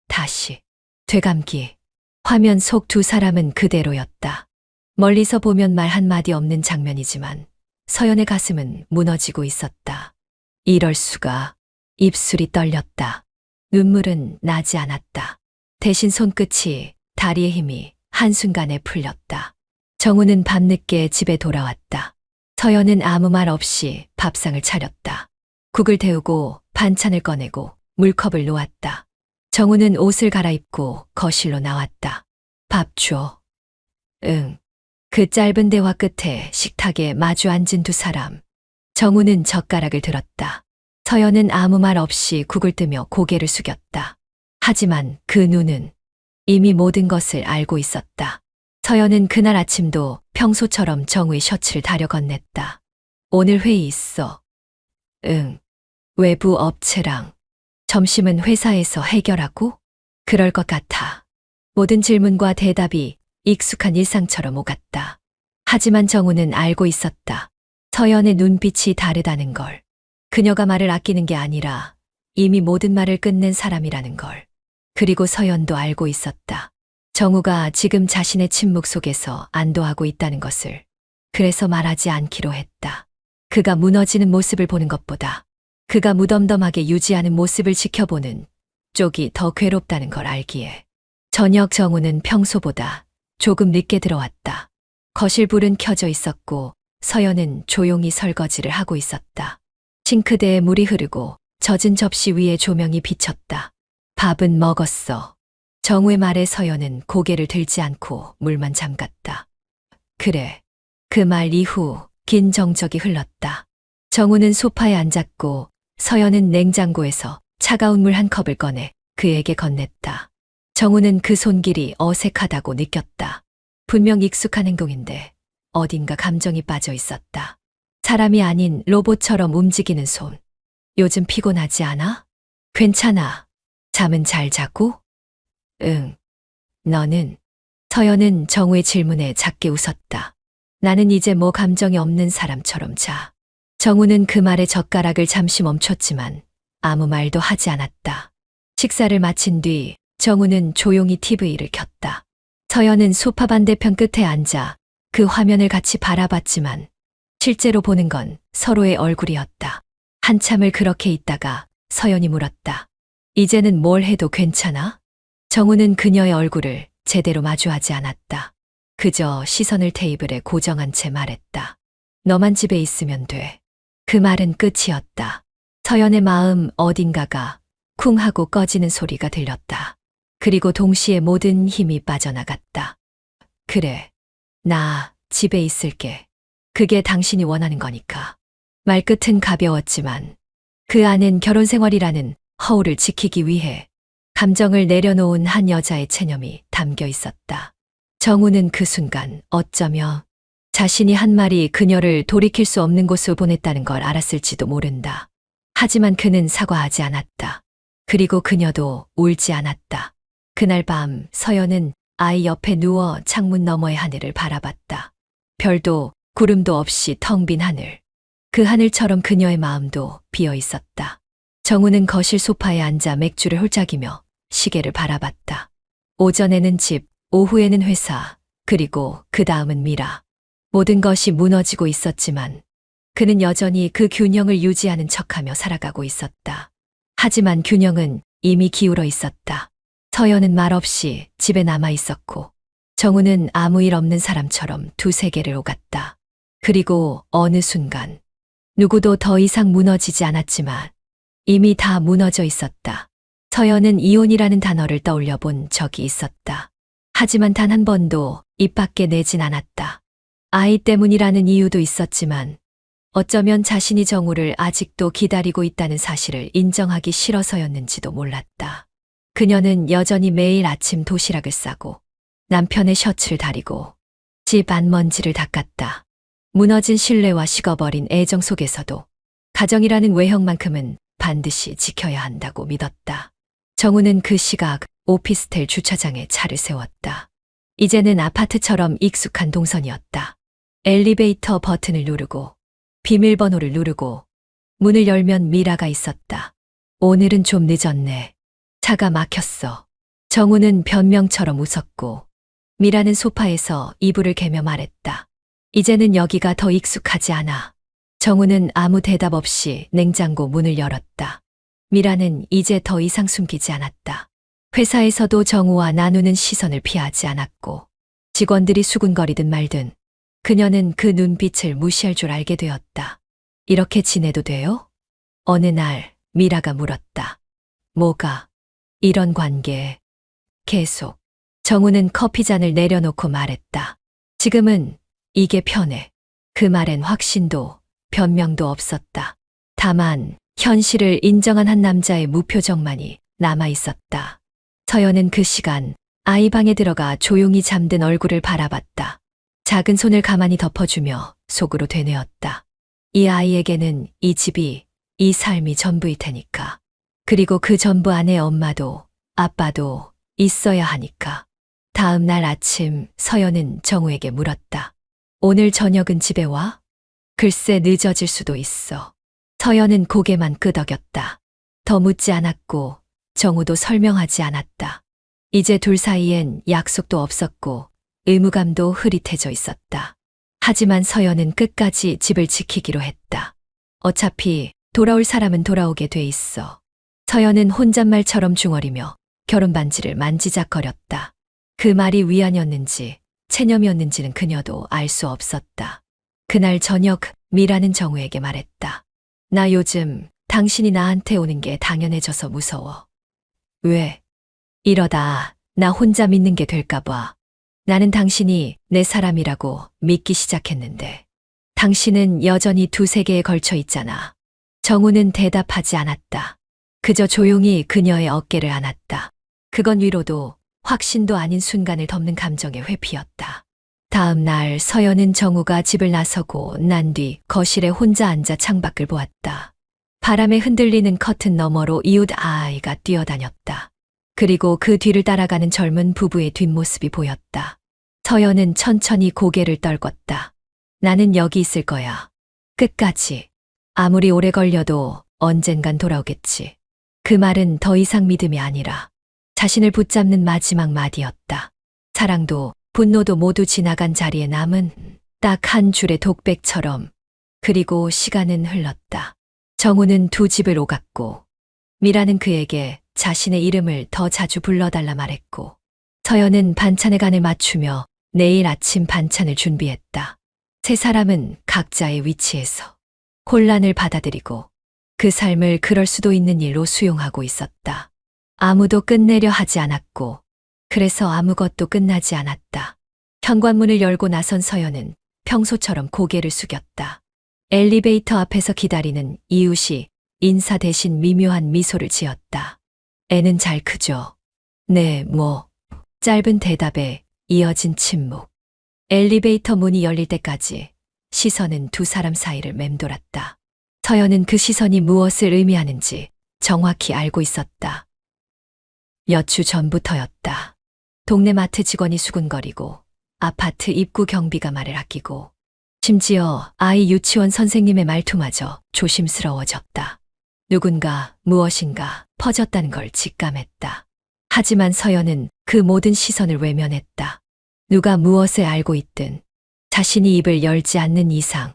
다시. 되감기. 화면 속 두 사람은 그대로였다. 멀리서 보면 말 한마디 없는 장면이지만 서연의 가슴은 무너지고 있었다. 이럴 수가. 입술이 떨렸다. 눈물은 나지 않았다. 대신 손끝이 다리의 힘이 한순간에 풀렸다. 정우는 밤늦게 집에 돌아왔다. 서연은 아무 말 없이 밥상을 차렸다. 국을 데우고 반찬을 꺼내고 물컵을 놓았다. 정우는 옷을 갈아입고 거실로 나왔다. 밥 줘. 응. 그 짧은 대화 끝에 식탁에 마주 앉은 두 사람. 정우는 젓가락을 들었다. 서연은 아무 말 없이 국을 뜨며 고개를 숙였다. 하지만 그 눈은 이미 모든 것을 알고 있었다. 서연은 그날 아침도 평소처럼 정우의 셔츠를 다려 건넸다. 오늘 회의 있어. 응. 외부 업체랑. 점심은 회사에서 해결하고? 그럴 것 같아. 모든 질문과 대답이 익숙한 일상처럼 오갔다. 하지만 정우는 알고 있었다. 서연의 눈빛이 다르다는 걸. 그녀가 말을 아끼는 게 아니라 이미 모든 말을 끝낸 사람이라는 걸. 그리고 서연도 알고 있었다. 정우가 지금 자신의 침묵 속에서 안도하고 있다는 것을. 그래서 말하지 않기로 했다. 그가 무너지는 모습을 보는 것보다 그가 무덤덤하게 유지하는 모습을 지켜보는 쪽이 더 괴롭다는 걸 알기에. 저녁 정우는 평소보다 조금 늦게 들어왔다. 거실 불은 켜져 있었고 서연은 조용히 설거지를 하고 있었다. 싱크대에 물이 흐르고 젖은 접시 위에 조명이 비쳤다. 밥은 먹었어. 정우의 말에 서연은 고개를 들지 않고 물만 잠갔다. 그래. 그 말 이후 긴 정적이 흘렀다. 정우는 소파에 앉았고 서연은 냉장고에서 차가운 물 한 컵을 꺼내 그에게 건넸다. 정우는 그 손길이 어색하다고 느꼈다. 분명 익숙한 행동인데 어딘가 감정이 빠져 있었다. 사람이 아닌 로봇처럼 움직이는 손. 요즘 피곤하지 않아? 괜찮아. 잠은 잘 자고? 응. 너는? 서연은 정우의 질문에 작게 웃었다. 나는 이제 뭐 감정이 없는 사람처럼 자. 정우는 그 말에 젓가락을 잠시 멈췄지만 아무 말도 하지 않았다. 식사를 마친 뒤 정우는 조용히 TV를 켰다. 서연은 소파 반대편 끝에 앉아 그 화면을 같이 바라봤지만 실제로 보는 건 서로의 얼굴이었다. 한참을 그렇게 있다가 서연이 물었다. 이제는 뭘 해도 괜찮아? 정우는 그녀의 얼굴을 제대로 마주하지 않았다. 그저 시선을 테이블에 고정한 채 말했다. 너만 집에 있으면 돼. 그 말은 끝이었다. 서연의 마음 어딘가가 쿵 하고 꺼지는 소리가 들렸다. 그리고 동시에 모든 힘이 빠져나갔다. 그래, 나 집에 있을게. 그게 당신이 원하는 거니까. 말끝은 가벼웠지만 그 안엔 결혼 생활이라는 허울을 지키기 위해 감정을 내려놓은 한 여자의 체념이 담겨 있었다. 정우는 그 순간 어쩌며 자신이 한 말이 그녀를 돌이킬 수 없는 곳으로 보냈다는 걸 알았을지도 모른다. 하지만 그는 사과하지 않았다. 그리고 그녀도 울지 않았다. 그날 밤 서연은 아이 옆에 누워 창문 너머의 하늘을 바라봤다. 별도 구름도 없이 텅 빈 하늘. 그 하늘처럼 그녀의 마음도 비어 있었다. 정우는 거실 소파에 앉아 맥주를 홀짝이며 시계를 바라봤다. 오전에는 집, 오후에는 회사, 그리고 그 다음은 미라. 모든 것이 무너지고 있었지만 그는 여전히 그 균형을 유지하는 척하며 살아가고 있었다. 하지만 균형은 이미 기울어 있었다. 서연은 말없이 집에 남아 있었고 정우는 아무 일 없는 사람처럼 두세 개를 오갔다. 그리고 어느 순간 누구도 더 이상 무너지지 않았지만 이미 다 무너져 있었다. 서연은 이혼이라는 단어를 떠올려 본 적이 있었다. 하지만 단 한 번도 입 밖에 내진 않았다. 아이 때문이라는 이유도 있었지만 어쩌면 자신이 정우를 아직도 기다리고 있다는 사실을 인정하기 싫어서였는지도 몰랐다. 그녀는 여전히 매일 아침 도시락을 싸고 남편의 셔츠를 다리고 집 안먼지를 닦았다. 무너진 신뢰와 식어버린 애정 속에서도 가정이라는 외형만큼은 반드시 지켜야 한다고 믿었다. 정우는 그 시각 오피스텔 주차장에 차를 세웠다. 이제는 아파트처럼 익숙한 동선이었다. 엘리베이터 버튼을 누르고 비밀번호를 누르고 문을 열면 미라가 있었다. 오늘은 좀 늦었네. 차가 막혔어. 정우는 변명처럼 웃었고 미라는 소파에서 이불을 개며 말했다. 이제는 여기가 더 익숙하지 않아. 정우는 아무 대답 없이 냉장고 문을 열었다. 미라는 이제 더 이상 숨기지 않았다. 회사에서도 정우와 나누는 시선을 피하지 않았고 직원들이 수군거리든 말든 그녀는 그 눈빛을 무시할 줄 알게 되었다. 이렇게 지내도 돼요? 어느 날 미라가 물었다. 뭐가? 이런 관계. 계속. 정우는 커피잔을 내려놓고 말했다. 지금은 이게 편해. 그 말엔 확신도 변명도 없었다. 다만 현실을 인정한 한 남자의 무표정만이 남아 있었다. 서연은 그 시간 아이 방에 들어가 조용히 잠든 얼굴을 바라봤다. 작은 손을 가만히 덮어주며 속으로 되뇌었다. 이 아이에게는 이 집이, 이 삶이 전부일 테니까. 그리고 그 전부 안에 엄마도 아빠도 있어야 하니까. 다음 날 아침 서연은 정우에게 물었다. 오늘 저녁은 집에 와? 글쎄 늦어질 수도 있어. 서연은 고개만 끄덕였다. 더 묻지 않았고 정우도 설명하지 않았다. 이제 둘 사이엔 약속도 없었고 의무감도 흐릿해져 있었다. 하지만 서연은 끝까지 집을 지키기로 했다. 어차피 돌아올 사람은 돌아오게 돼 있어. 서연은 혼잣말처럼 중얼이며 결혼 반지를 만지작거렸다. 그 말이 위안이었는지 체념이었는지는 그녀도 알 수 없었다. 그날 저녁 미라는 정우에게 말했다. 나 요즘 당신이 나한테 오는 게 당연해져서 무서워. 왜? 이러다 나 혼자 믿는 게 될까 봐. 나는 당신이 내 사람이라고 믿기 시작했는데 당신은 여전히 두세 개에 걸쳐 있잖아. 정우는 대답하지 않았다. 그저 조용히 그녀의 어깨를 안았다. 그건 위로도 확신도 아닌 순간을 덮는 감정의 회피였다. 다음 날 서연은 정우가 집을 나서고 난 뒤 거실에 혼자 앉아 창밖을 보았다. 바람에 흔들리는 커튼 너머로 이웃 아이가 뛰어다녔다. 그리고 그 뒤를 따라가는 젊은 부부의 뒷모습이 보였다. 서연은 천천히 고개를 떨궜다. 나는 여기 있을 거야. 끝까지. 아무리 오래 걸려도 언젠간 돌아오겠지. 그 말은 더 이상 믿음이 아니라 자신을 붙잡는 마지막 마디였다. 사랑도 분노도 모두 지나간 자리에 남은 딱 한 줄의 독백처럼. 그리고 시간은 흘렀다. 정우는 두 집을 오갔고 미라는 그에게 자신의 이름을 더 자주 불러달라 말했고, 서연은 반찬의 간을 맞추며 내일 아침 반찬을 준비했다. 세 사람은 각자의 위치에서 혼란을 받아들이고 그 삶을 그럴 수도 있는 일로 수용하고 있었다. 아무도 끝내려 하지 않았고, 그래서 아무것도 끝나지 않았다. 현관문을 열고 나선 서연은 평소처럼 고개를 숙였다. 엘리베이터 앞에서 기다리는 이웃이 인사 대신 미묘한 미소를 지었다. 애는 잘 크죠? 네, 뭐. 짧은 대답에 이어진 침묵. 엘리베이터 문이 열릴 때까지 시선은 두 사람 사이를 맴돌았다. 서연은 그 시선이 무엇을 의미하는지 정확히 알고 있었다. 몇 주 전부터였다. 동네 마트 직원이 수군거리고 아파트 입구 경비가 말을 아끼고 심지어 아이 유치원 선생님의 말투마저 조심스러워졌다. 누군가 무엇인가 퍼졌다는 걸 직감했다. 하지만 서연은 그 모든 시선을 외면했다. 누가 무엇을 알고 있든 자신이 입을 열지 않는 이상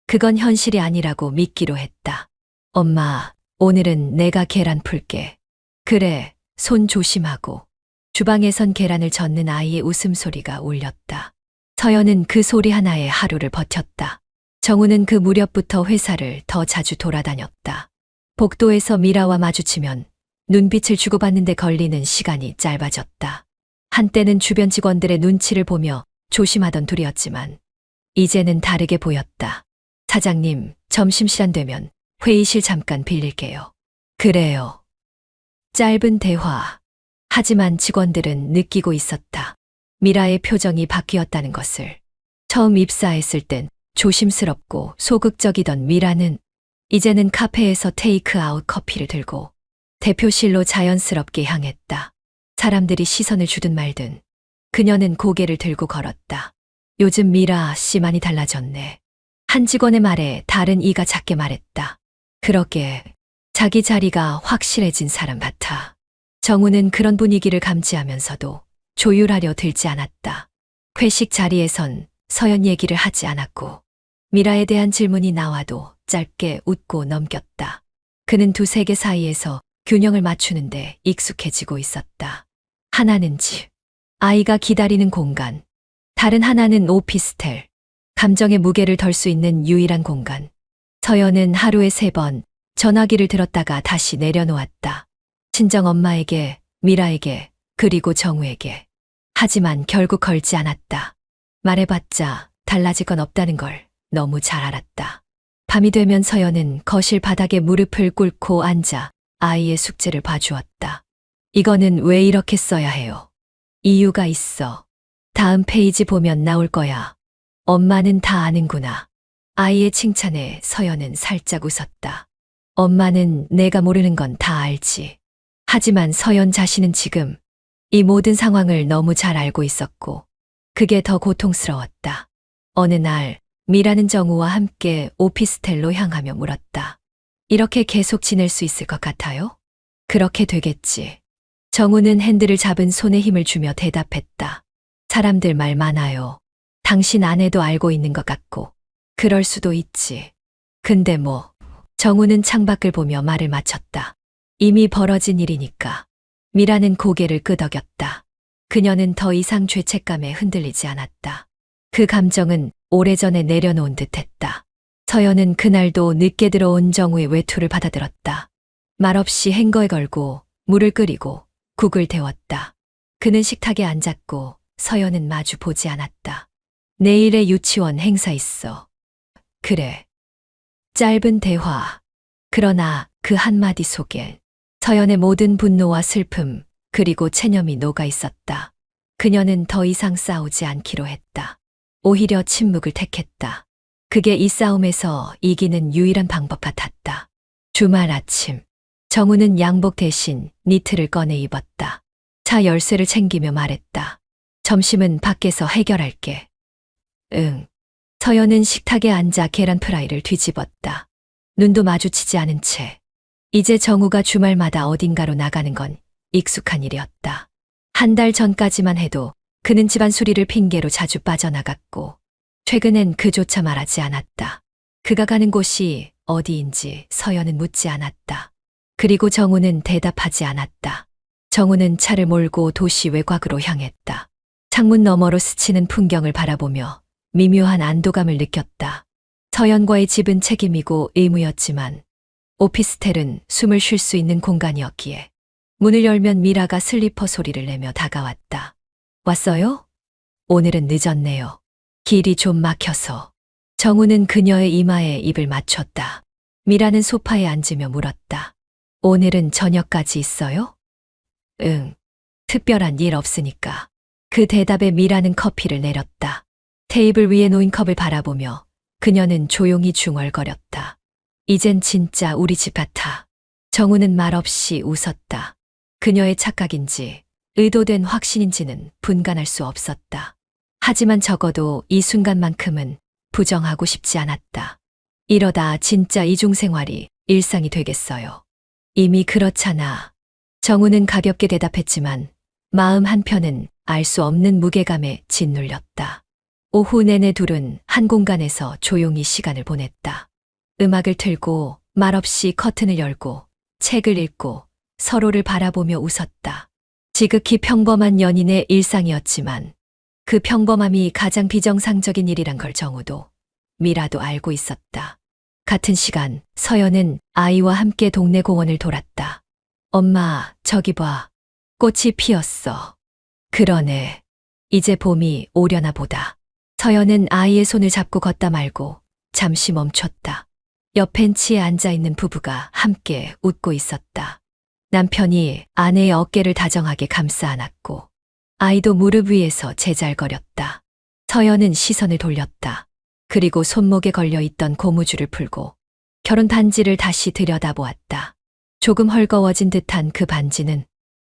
그건 현실이 아니라고 믿기로 했다. 엄마, 오늘은 내가 계란 풀게. 그래, 손 조심하고. 주방에선 계란을 젓는 아이의 웃음소리가 울렸다. 서연은 그 소리 하나에 하루를 버텼다. 정우는 그 무렵부터 회사를 더 자주 돌아다녔다. 복도에서 미라와 마주치면 눈빛을 주고받는데 걸리는 시간이 짧아졌다. 한때는 주변 직원들의 눈치를 보며 조심하던 둘이었지만 이제는 다르게 보였다. 사장님, 점심시간 되면 회의실 잠깐 빌릴게요. 그래요. 짧은 대화. 하지만 직원들은 느끼고 있었다. 미라의 표정이 바뀌었다는 것을. 처음 입사했을 땐 조심스럽고 소극적이던 미라는 이제는 카페에서 테이크아웃 커피를 들고 대표실로 자연스럽게 향했다. 사람들이 시선을 주든 말든 그녀는 고개를 들고 걸었다. 요즘 미라 씨 많이 달라졌네. 한 직원의 말에 다른 이가 작게 말했다. 그러게 자기 자리가 확실해진 사람 같아. 정우는 그런 분위기를 감지하면서도 조율하려 들지 않았다. 회식 자리에선 서연 얘기를 하지 않았고 미라에 대한 질문이 나와도 짧게 웃고 넘겼다. 그는 두 세계 사이에서 균형을 맞추는데 익숙해지고 있었다. 하나는 집, 아이가 기다리는 공간, 다른 하나는 오피스텔, 감정의 무게를 덜 수 있는 유일한 공간. 서연은 하루에 3번 전화기를 들었다가 다시 내려놓았다. 친정 엄마에게, 미라에게, 그리고 정우에게. 하지만 결국 걸지 않았다. 말해봤자 달라질 건 없다는 걸 너무 잘 알았다. 밤이 되면 서연은 거실 바닥에 무릎을 꿇고 앉아 아이의 숙제를 봐주었다. 이거는 왜 이렇게 써야 해요? 이유가 있어. 다음 페이지 보면 나올 거야. 엄마는 다 아는구나. 아이의 칭찬에 서연은 살짝 웃었다. 엄마는 내가 모르는 건 다 알지. 하지만 서연 자신은 지금 이 모든 상황을 너무 잘 알고 있었고 그게 더 고통스러웠다. 어느 날 미라는 정우와 함께 오피스텔로 향하며 물었다. 이렇게 계속 지낼 수 있을 것 같아요? 그렇게 되겠지. 정우는 핸들을 잡은 손에 힘을 주며 대답했다. 사람들 말 많아요. 당신 아내도 알고 있는 것 같고. 그럴 수도 있지. 근데 뭐. 정우는 창밖을 보며 말을 마쳤다. 이미 벌어진 일이니까. 미라는 고개를 끄덕였다. 그녀는 더 이상 죄책감에 흔들리지 않았다. 그 감정은 오래전에 내려놓은 듯했다. 서연은 그날도 늦게 들어온 정우의 외투를 받아들었다. 말없이 행거에 걸고 물을 끓이고 국을 데웠다. 그는 식탁에 앉았고 서연은 마주 보지 않았다. 내일의 유치원 행사 있어. 그래. 짧은 대화. 그러나 그 한마디 속엔 서연의 모든 분노와 슬픔 그리고 체념이 녹아 있었다. 그녀는 더 이상 싸우지 않기로 했다. 오히려 침묵을 택했다. 그게 이 싸움에서 이기는 유일한 방법 같았다. 주말 아침, 정우는 양복 대신 니트를 꺼내 입었다. 차 열쇠를 챙기며 말했다. 점심은 밖에서 해결할게. 응. 서연은 식탁에 앉아 계란 프라이를 뒤집었다. 눈도 마주치지 않은 채. 이제 정우가 주말마다 어딘가로 나가는 건 익숙한 일이었다. 한 달 전까지만 해도 그는 집안 수리를 핑계로 자주 빠져나갔고 최근엔 그조차 말하지 않았다. 그가 가는 곳이 어디인지 서연은 묻지 않았다. 그리고 정우는 대답하지 않았다. 정우는 차를 몰고 도시 외곽으로 향했다. 창문 너머로 스치는 풍경을 바라보며 미묘한 안도감을 느꼈다. 서연과의 집은 책임이고 의무였지만 오피스텔은 숨을 쉴 수 있는 공간이었기에 문을 열면 미라가 슬리퍼 소리를 내며 다가왔다. 왔어요? 오늘은 늦었네요. 길이 좀 막혀서. 정우는 그녀의 이마에 입을 맞췄다. 미라는 소파에 앉으며 물었다. 오늘은 저녁까지 있어요? 응. 특별한 일 없으니까. 그 대답에 미라는 커피를 내렸다. 테이블 위에 놓인 컵을 바라보며 그녀는 조용히 중얼거렸다. 이젠 진짜 우리 집 같아. 정우는 말없이 웃었다. 그녀의 착각인지 의도된 확신인지는 분간할 수 없었다. 하지만 적어도 이 순간만큼은 부정하고 싶지 않았다. 이러다 진짜 이중생활이 일상이 되겠어요. 이미 그렇잖아. 정우는 가볍게 대답했지만 마음 한편은 알 수 없는 무게감에 짓눌렸다. 오후 내내 둘은 한 공간에서 조용히 시간을 보냈다. 음악을 틀고 말없이 커튼을 열고 책을 읽고 서로를 바라보며 웃었다. 지극히 평범한 연인의 일상이었지만 그 평범함이 가장 비정상적인 일이란 걸 정우도 미라도 알고 있었다. 같은 시간 서연은 아이와 함께 동네 공원을 돌았다. 엄마, 저기 봐. 꽃이 피었어. 그러네. 이제 봄이 오려나 보다. 서연은 아이의 손을 잡고 걷다 말고 잠시 멈췄다. 옆 벤치에 앉아있는 부부가 함께 웃고 있었다. 남편이 아내의 어깨를 다정하게 감싸 안았고 아이도 무릎 위에서 제잘거렸다. 서연은 시선을 돌렸다. 그리고 손목에 걸려있던 고무줄을 풀고 결혼 반지를 다시 들여다보았다. 조금 헐거워진 듯한 그 반지는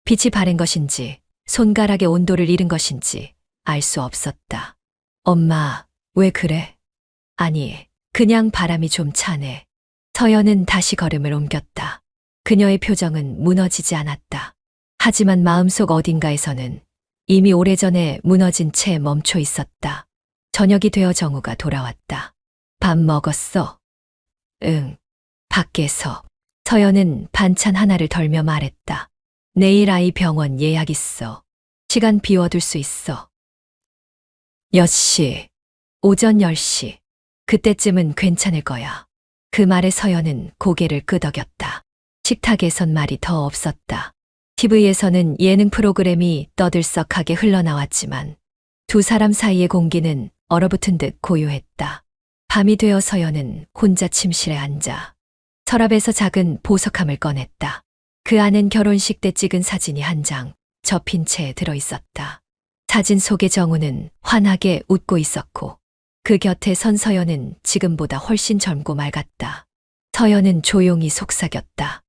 빛이 바랜 것인지 손가락의 온도를 잃은 것인지 알 수 없었다. 엄마, 왜 그래? 아니, 그냥 바람이 좀 차네. 서연은 다시 걸음을 옮겼다. 그녀의 표정은 무너지지 않았다. 하지만 마음속 어딘가에서는 이미 오래전에 무너진 채 멈춰 있었다. 저녁이 되어 정우가 돌아왔다. 밥 먹었어? 응. 밖에서. 서연은 반찬 하나를 덜며 말했다. 내일 아이 병원 예약 있어. 시간 비워둘 수 있어. 몇 시? 오전 10시. 그때쯤은 괜찮을 거야. 그 말에 서연은 고개를 끄덕였다. 식탁에선 말이 더 없었다. TV에서는 예능 프로그램이 떠들썩하게 흘러나왔지만 두 사람 사이의 공기는 얼어붙은 듯 고요했다. 밤이 되어 서연은 혼자 침실에 앉아 서랍에서 작은 보석함을 꺼냈다. 그 안엔 결혼식 때 찍은 사진이 한 장 접힌 채 들어있었다. 사진 속의 정우는 환하게 웃고 있었고 그 곁에 선 서연은 지금보다 훨씬 젊고 맑았다. 서연은 조용히 속삭였다.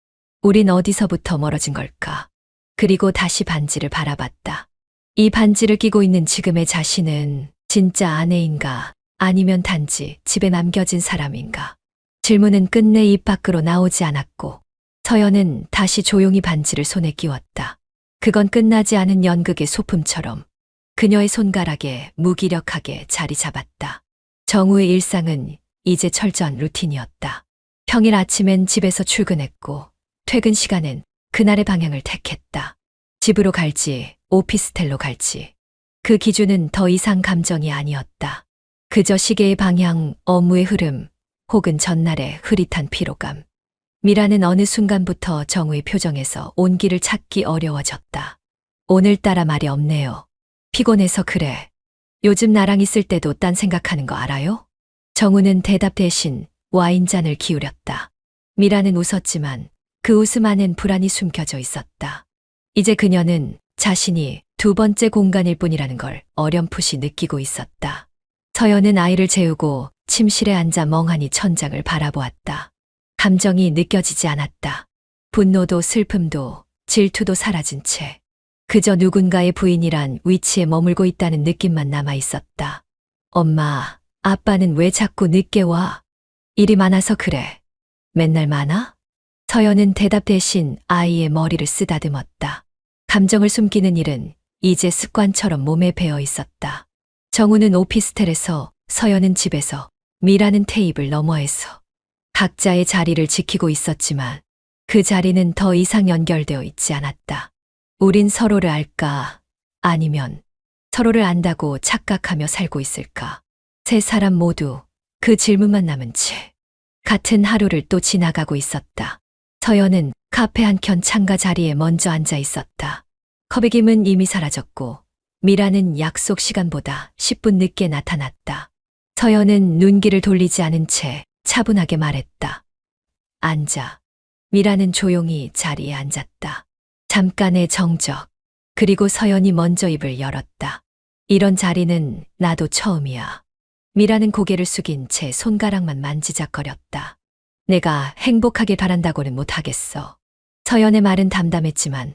우린 어디서부터 멀어진 걸까? 그리고 다시 반지를 바라봤다. 이 반지를 끼고 있는 지금의 자신은 진짜 아내인가 아니면 단지 집에 남겨진 사람인가? 질문은 끝내 입 밖으로 나오지 않았고 서연은 다시 조용히 반지를 손에 끼웠다. 그건 끝나지 않은 연극의 소품처럼 그녀의 손가락에 무기력하게 자리 잡았다. 정우의 일상은 이제 철저한 루틴이었다. 평일 아침엔 집에서 출근했고 퇴근 시간엔 그날의 방향을 택했다. 집으로 갈지 오피스텔로 갈지. 그 기준은 더 이상 감정이 아니었다. 그저 시계의 방향, 업무의 흐름, 혹은 전날의 흐릿한 피로감. 미라는 어느 순간부터 정우의 표정에서 온기를 찾기 어려워졌다. 오늘따라 말이 없네요. 피곤해서 그래. 요즘 나랑 있을 때도 딴 생각하는 거 알아요? 정우는 대답 대신 와인잔을 기울였다. 미라는 웃었지만 그 웃음 안엔 불안이 숨겨져 있었다. 이제 그녀는 자신이 두 번째 공간일 뿐이라는 걸 어렴풋이 느끼고 있었다. 서연은 아이를 재우고 침실에 앉아 멍하니 천장을 바라보았다. 감정이 느껴지지 않았다. 분노도 슬픔도 질투도 사라진 채 그저 누군가의 부인이란 위치에 머물고 있다는 느낌만 남아 있었다. 엄마, 아빠는 왜 자꾸 늦게 와? 일이 많아서 그래. 맨날 많아? 서연은 대답 대신 아이의 머리를 쓰다듬었다. 감정을 숨기는 일은 이제 습관처럼 몸에 배어 있었다. 정우는 오피스텔에서, 서연은 집에서, 미라는 테이블 너머에서 각자의 자리를 지키고 있었지만 그 자리는 더 이상 연결되어 있지 않았다. 우린 서로를 알까? 아니면 서로를 안다고 착각하며 살고 있을까? 세 사람 모두 그 질문만 남은 채 같은 하루를 또 지나가고 있었다. 서연은 카페 한켠 창가 자리에 먼저 앉아 있었다. 컵의 김은 이미 사라졌고 미라는 약속 시간보다 10분 늦게 나타났다. 서연은 눈길을 돌리지 않은 채 차분하게 말했다. 앉아. 미라는 조용히 자리에 앉았다. 잠깐의 정적. 그리고 서연이 먼저 입을 열었다. 이런 자리는 나도 처음이야. 미라는 고개를 숙인 채 손가락만 만지작거렸다. 내가 행복하길 바란다고는 못하겠어. 서연의 말은 담담했지만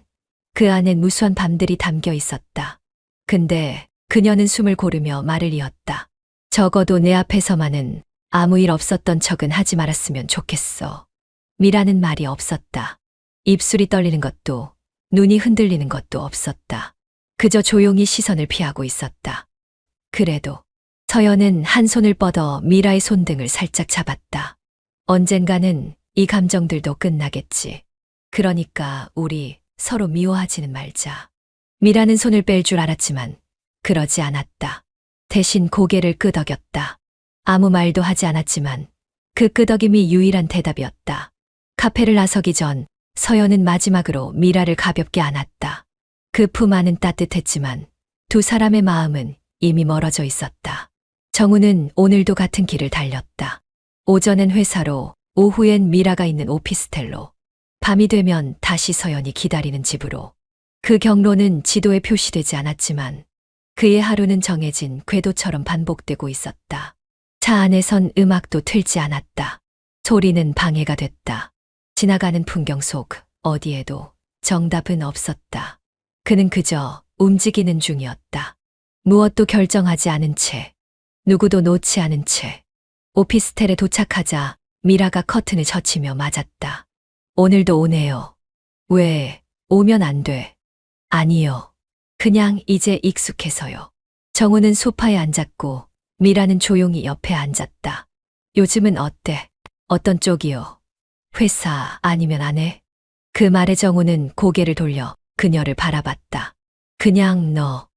그 안엔 무수한 밤들이 담겨 있었다. 근데 그녀는 숨을 고르며 말을 이었다. 적어도 내 앞에서만은 아무 일 없었던 척은 하지 말았으면 좋겠어. 미라는 말이 없었다. 입술이 떨리는 것도 눈이 흔들리는 것도 없었다. 그저 조용히 시선을 피하고 있었다. 그래도 서연은 한 손을 뻗어 미라의 손등을 살짝 잡았다. 언젠가는 이 감정들도 끝나겠지. 그러니까 우리 서로 미워하지는 말자. 미라는 손을 뺄 줄 알았지만 그러지 않았다. 대신 고개를 끄덕였다. 아무 말도 하지 않았지만 그 끄덕임이 유일한 대답이었다. 카페를 나서기 전 서연은 마지막으로 미라를 가볍게 안았다. 그 품 안은 따뜻했지만 두 사람의 마음은 이미 멀어져 있었다. 정우는 오늘도 같은 길을 달렸다. 오전엔 회사로, 오후엔 미라가 있는 오피스텔로, 밤이 되면 다시 서연이 기다리는 집으로. 그 경로는 지도에 표시되지 않았지만 그의 하루는 정해진 궤도처럼 반복되고 있었다. 차 안에선 음악도 틀지 않았다. 소리는 방해가 됐다. 지나가는 풍경 속 어디에도 정답은 없었다. 그는 그저 움직이는 중이었다. 무엇도 결정하지 않은 채, 누구도 놓지 않은 채. 오피스텔에 도착하자 미라가 커튼을 젖히며 맞았다. 오늘도 오네요. 왜 오면 안 돼? 아니요. 그냥 이제 익숙해서요. 정우는 소파에 앉았고 미라는 조용히 옆에 앉았다. 요즘은 어때? 어떤 쪽이요? 회사 아니면 아내? 그 말에 정우는 고개를 돌려 그녀를 바라봤다. 그냥 너.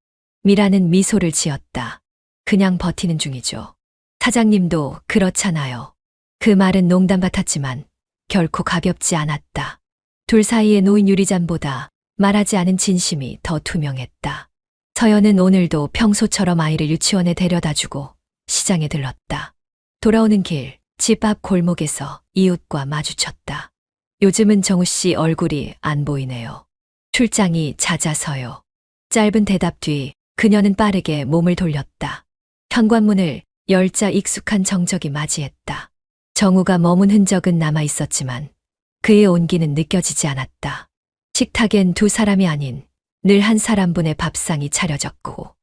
미라는 미소를 지었다. 그냥 버티는 중이죠. 사장님도 그렇잖아요. 그 말은 농담 같았지만 결코 가볍지 않았다. 둘 사이에 놓인 유리잔보다 말하지 않은 진심이 더 투명했다. 서연은 오늘도 평소처럼 아이를 유치원에 데려다주고 시장에 들렀다. 돌아오는 길, 집 앞 골목에서 이웃과 마주쳤다. 요즘은 정우 씨 얼굴이 안 보이네요. 출장이 잦아서요. 짧은 대답 뒤 그녀는 빠르게 몸을 돌렸다. 현관문을 열자 익숙한 정적이 맞이했다. 정우가 머문 흔적은 남아 있었지만 그의 온기는 느껴지지 않았다. 식탁엔 두 사람이 아닌 늘 한 사람분의 밥상이 차려졌고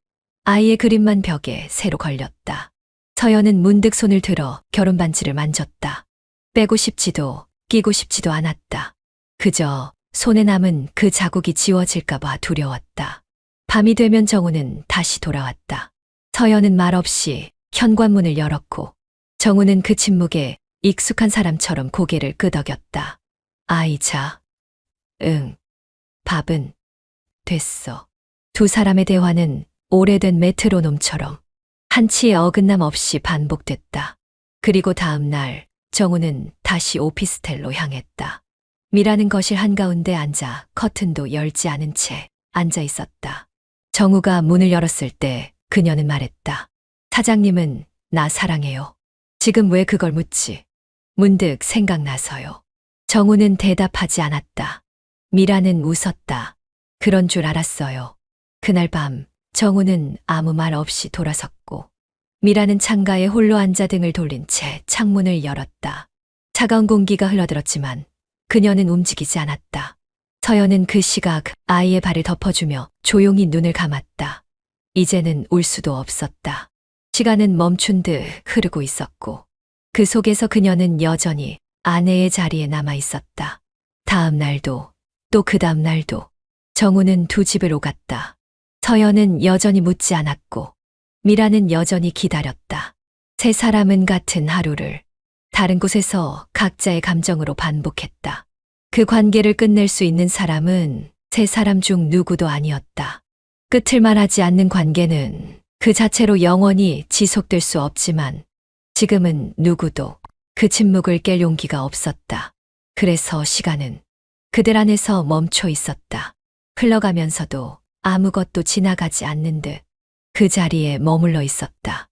아이의 그림만 벽에 새로 걸렸다. 서연은 문득 손을 들어 결혼 반지를 만졌다. 빼고 싶지도 끼고 싶지도 않았다. 그저 손에 남은 그 자국이 지워질까봐 두려웠다. 밤이 되면 정우는 다시 돌아왔다. 서연은 말없이 현관문을 열었고 정우는 그 침묵에 익숙한 사람처럼 고개를 끄덕였다. 아이 자. 응. 밥은 됐어. 두 사람의 대화는 오래된 메트로놈처럼 한치의 어긋남 없이 반복됐다. 그리고 다음 날 정우는 다시 오피스텔로 향했다. 미라는 거실 한가운데 앉아 커튼도 열지 않은 채 앉아 있었다. 정우가 문을 열었을 때 그녀는 말했다. 사장님은 나 사랑해요. 지금 왜 그걸 묻지? 문득 생각나서요. 정우는 대답하지 않았다. 미라는 웃었다. 그런 줄 알았어요. 그날 밤 정우는 아무 말 없이 돌아섰고 미라는 창가에 홀로 앉아 등을 돌린 채 창문을 열었다. 차가운 공기가 흘러들었지만 그녀는 움직이지 않았다. 서연은 그 시각 아이의 발을 덮어주며 조용히 눈을 감았다. 이제는 울 수도 없었다. 시간은 멈춘 듯 흐르고 있었고 그 속에서 그녀는 여전히 아내의 자리에 남아 있었다. 다음 날도 또 그 다음 날도 정우는 두 집을 오갔다. 서연은 여전히 묻지 않았고 미라는 여전히 기다렸다. 세 사람은 같은 하루를 다른 곳에서 각자의 감정으로 반복했다. 그 관계를 끝낼 수 있는 사람은 세 사람 중 누구도 아니었다. 끝을 말하지 않는 관계는 그 자체로 영원히 지속될 수 없지만 지금은 누구도 그 침묵을 깰 용기가 없었다. 그래서 시간은 그들 안에서 멈춰 있었다. 흘러가면서도 아무것도 지나가지 않는 듯 그 자리에 머물러 있었다.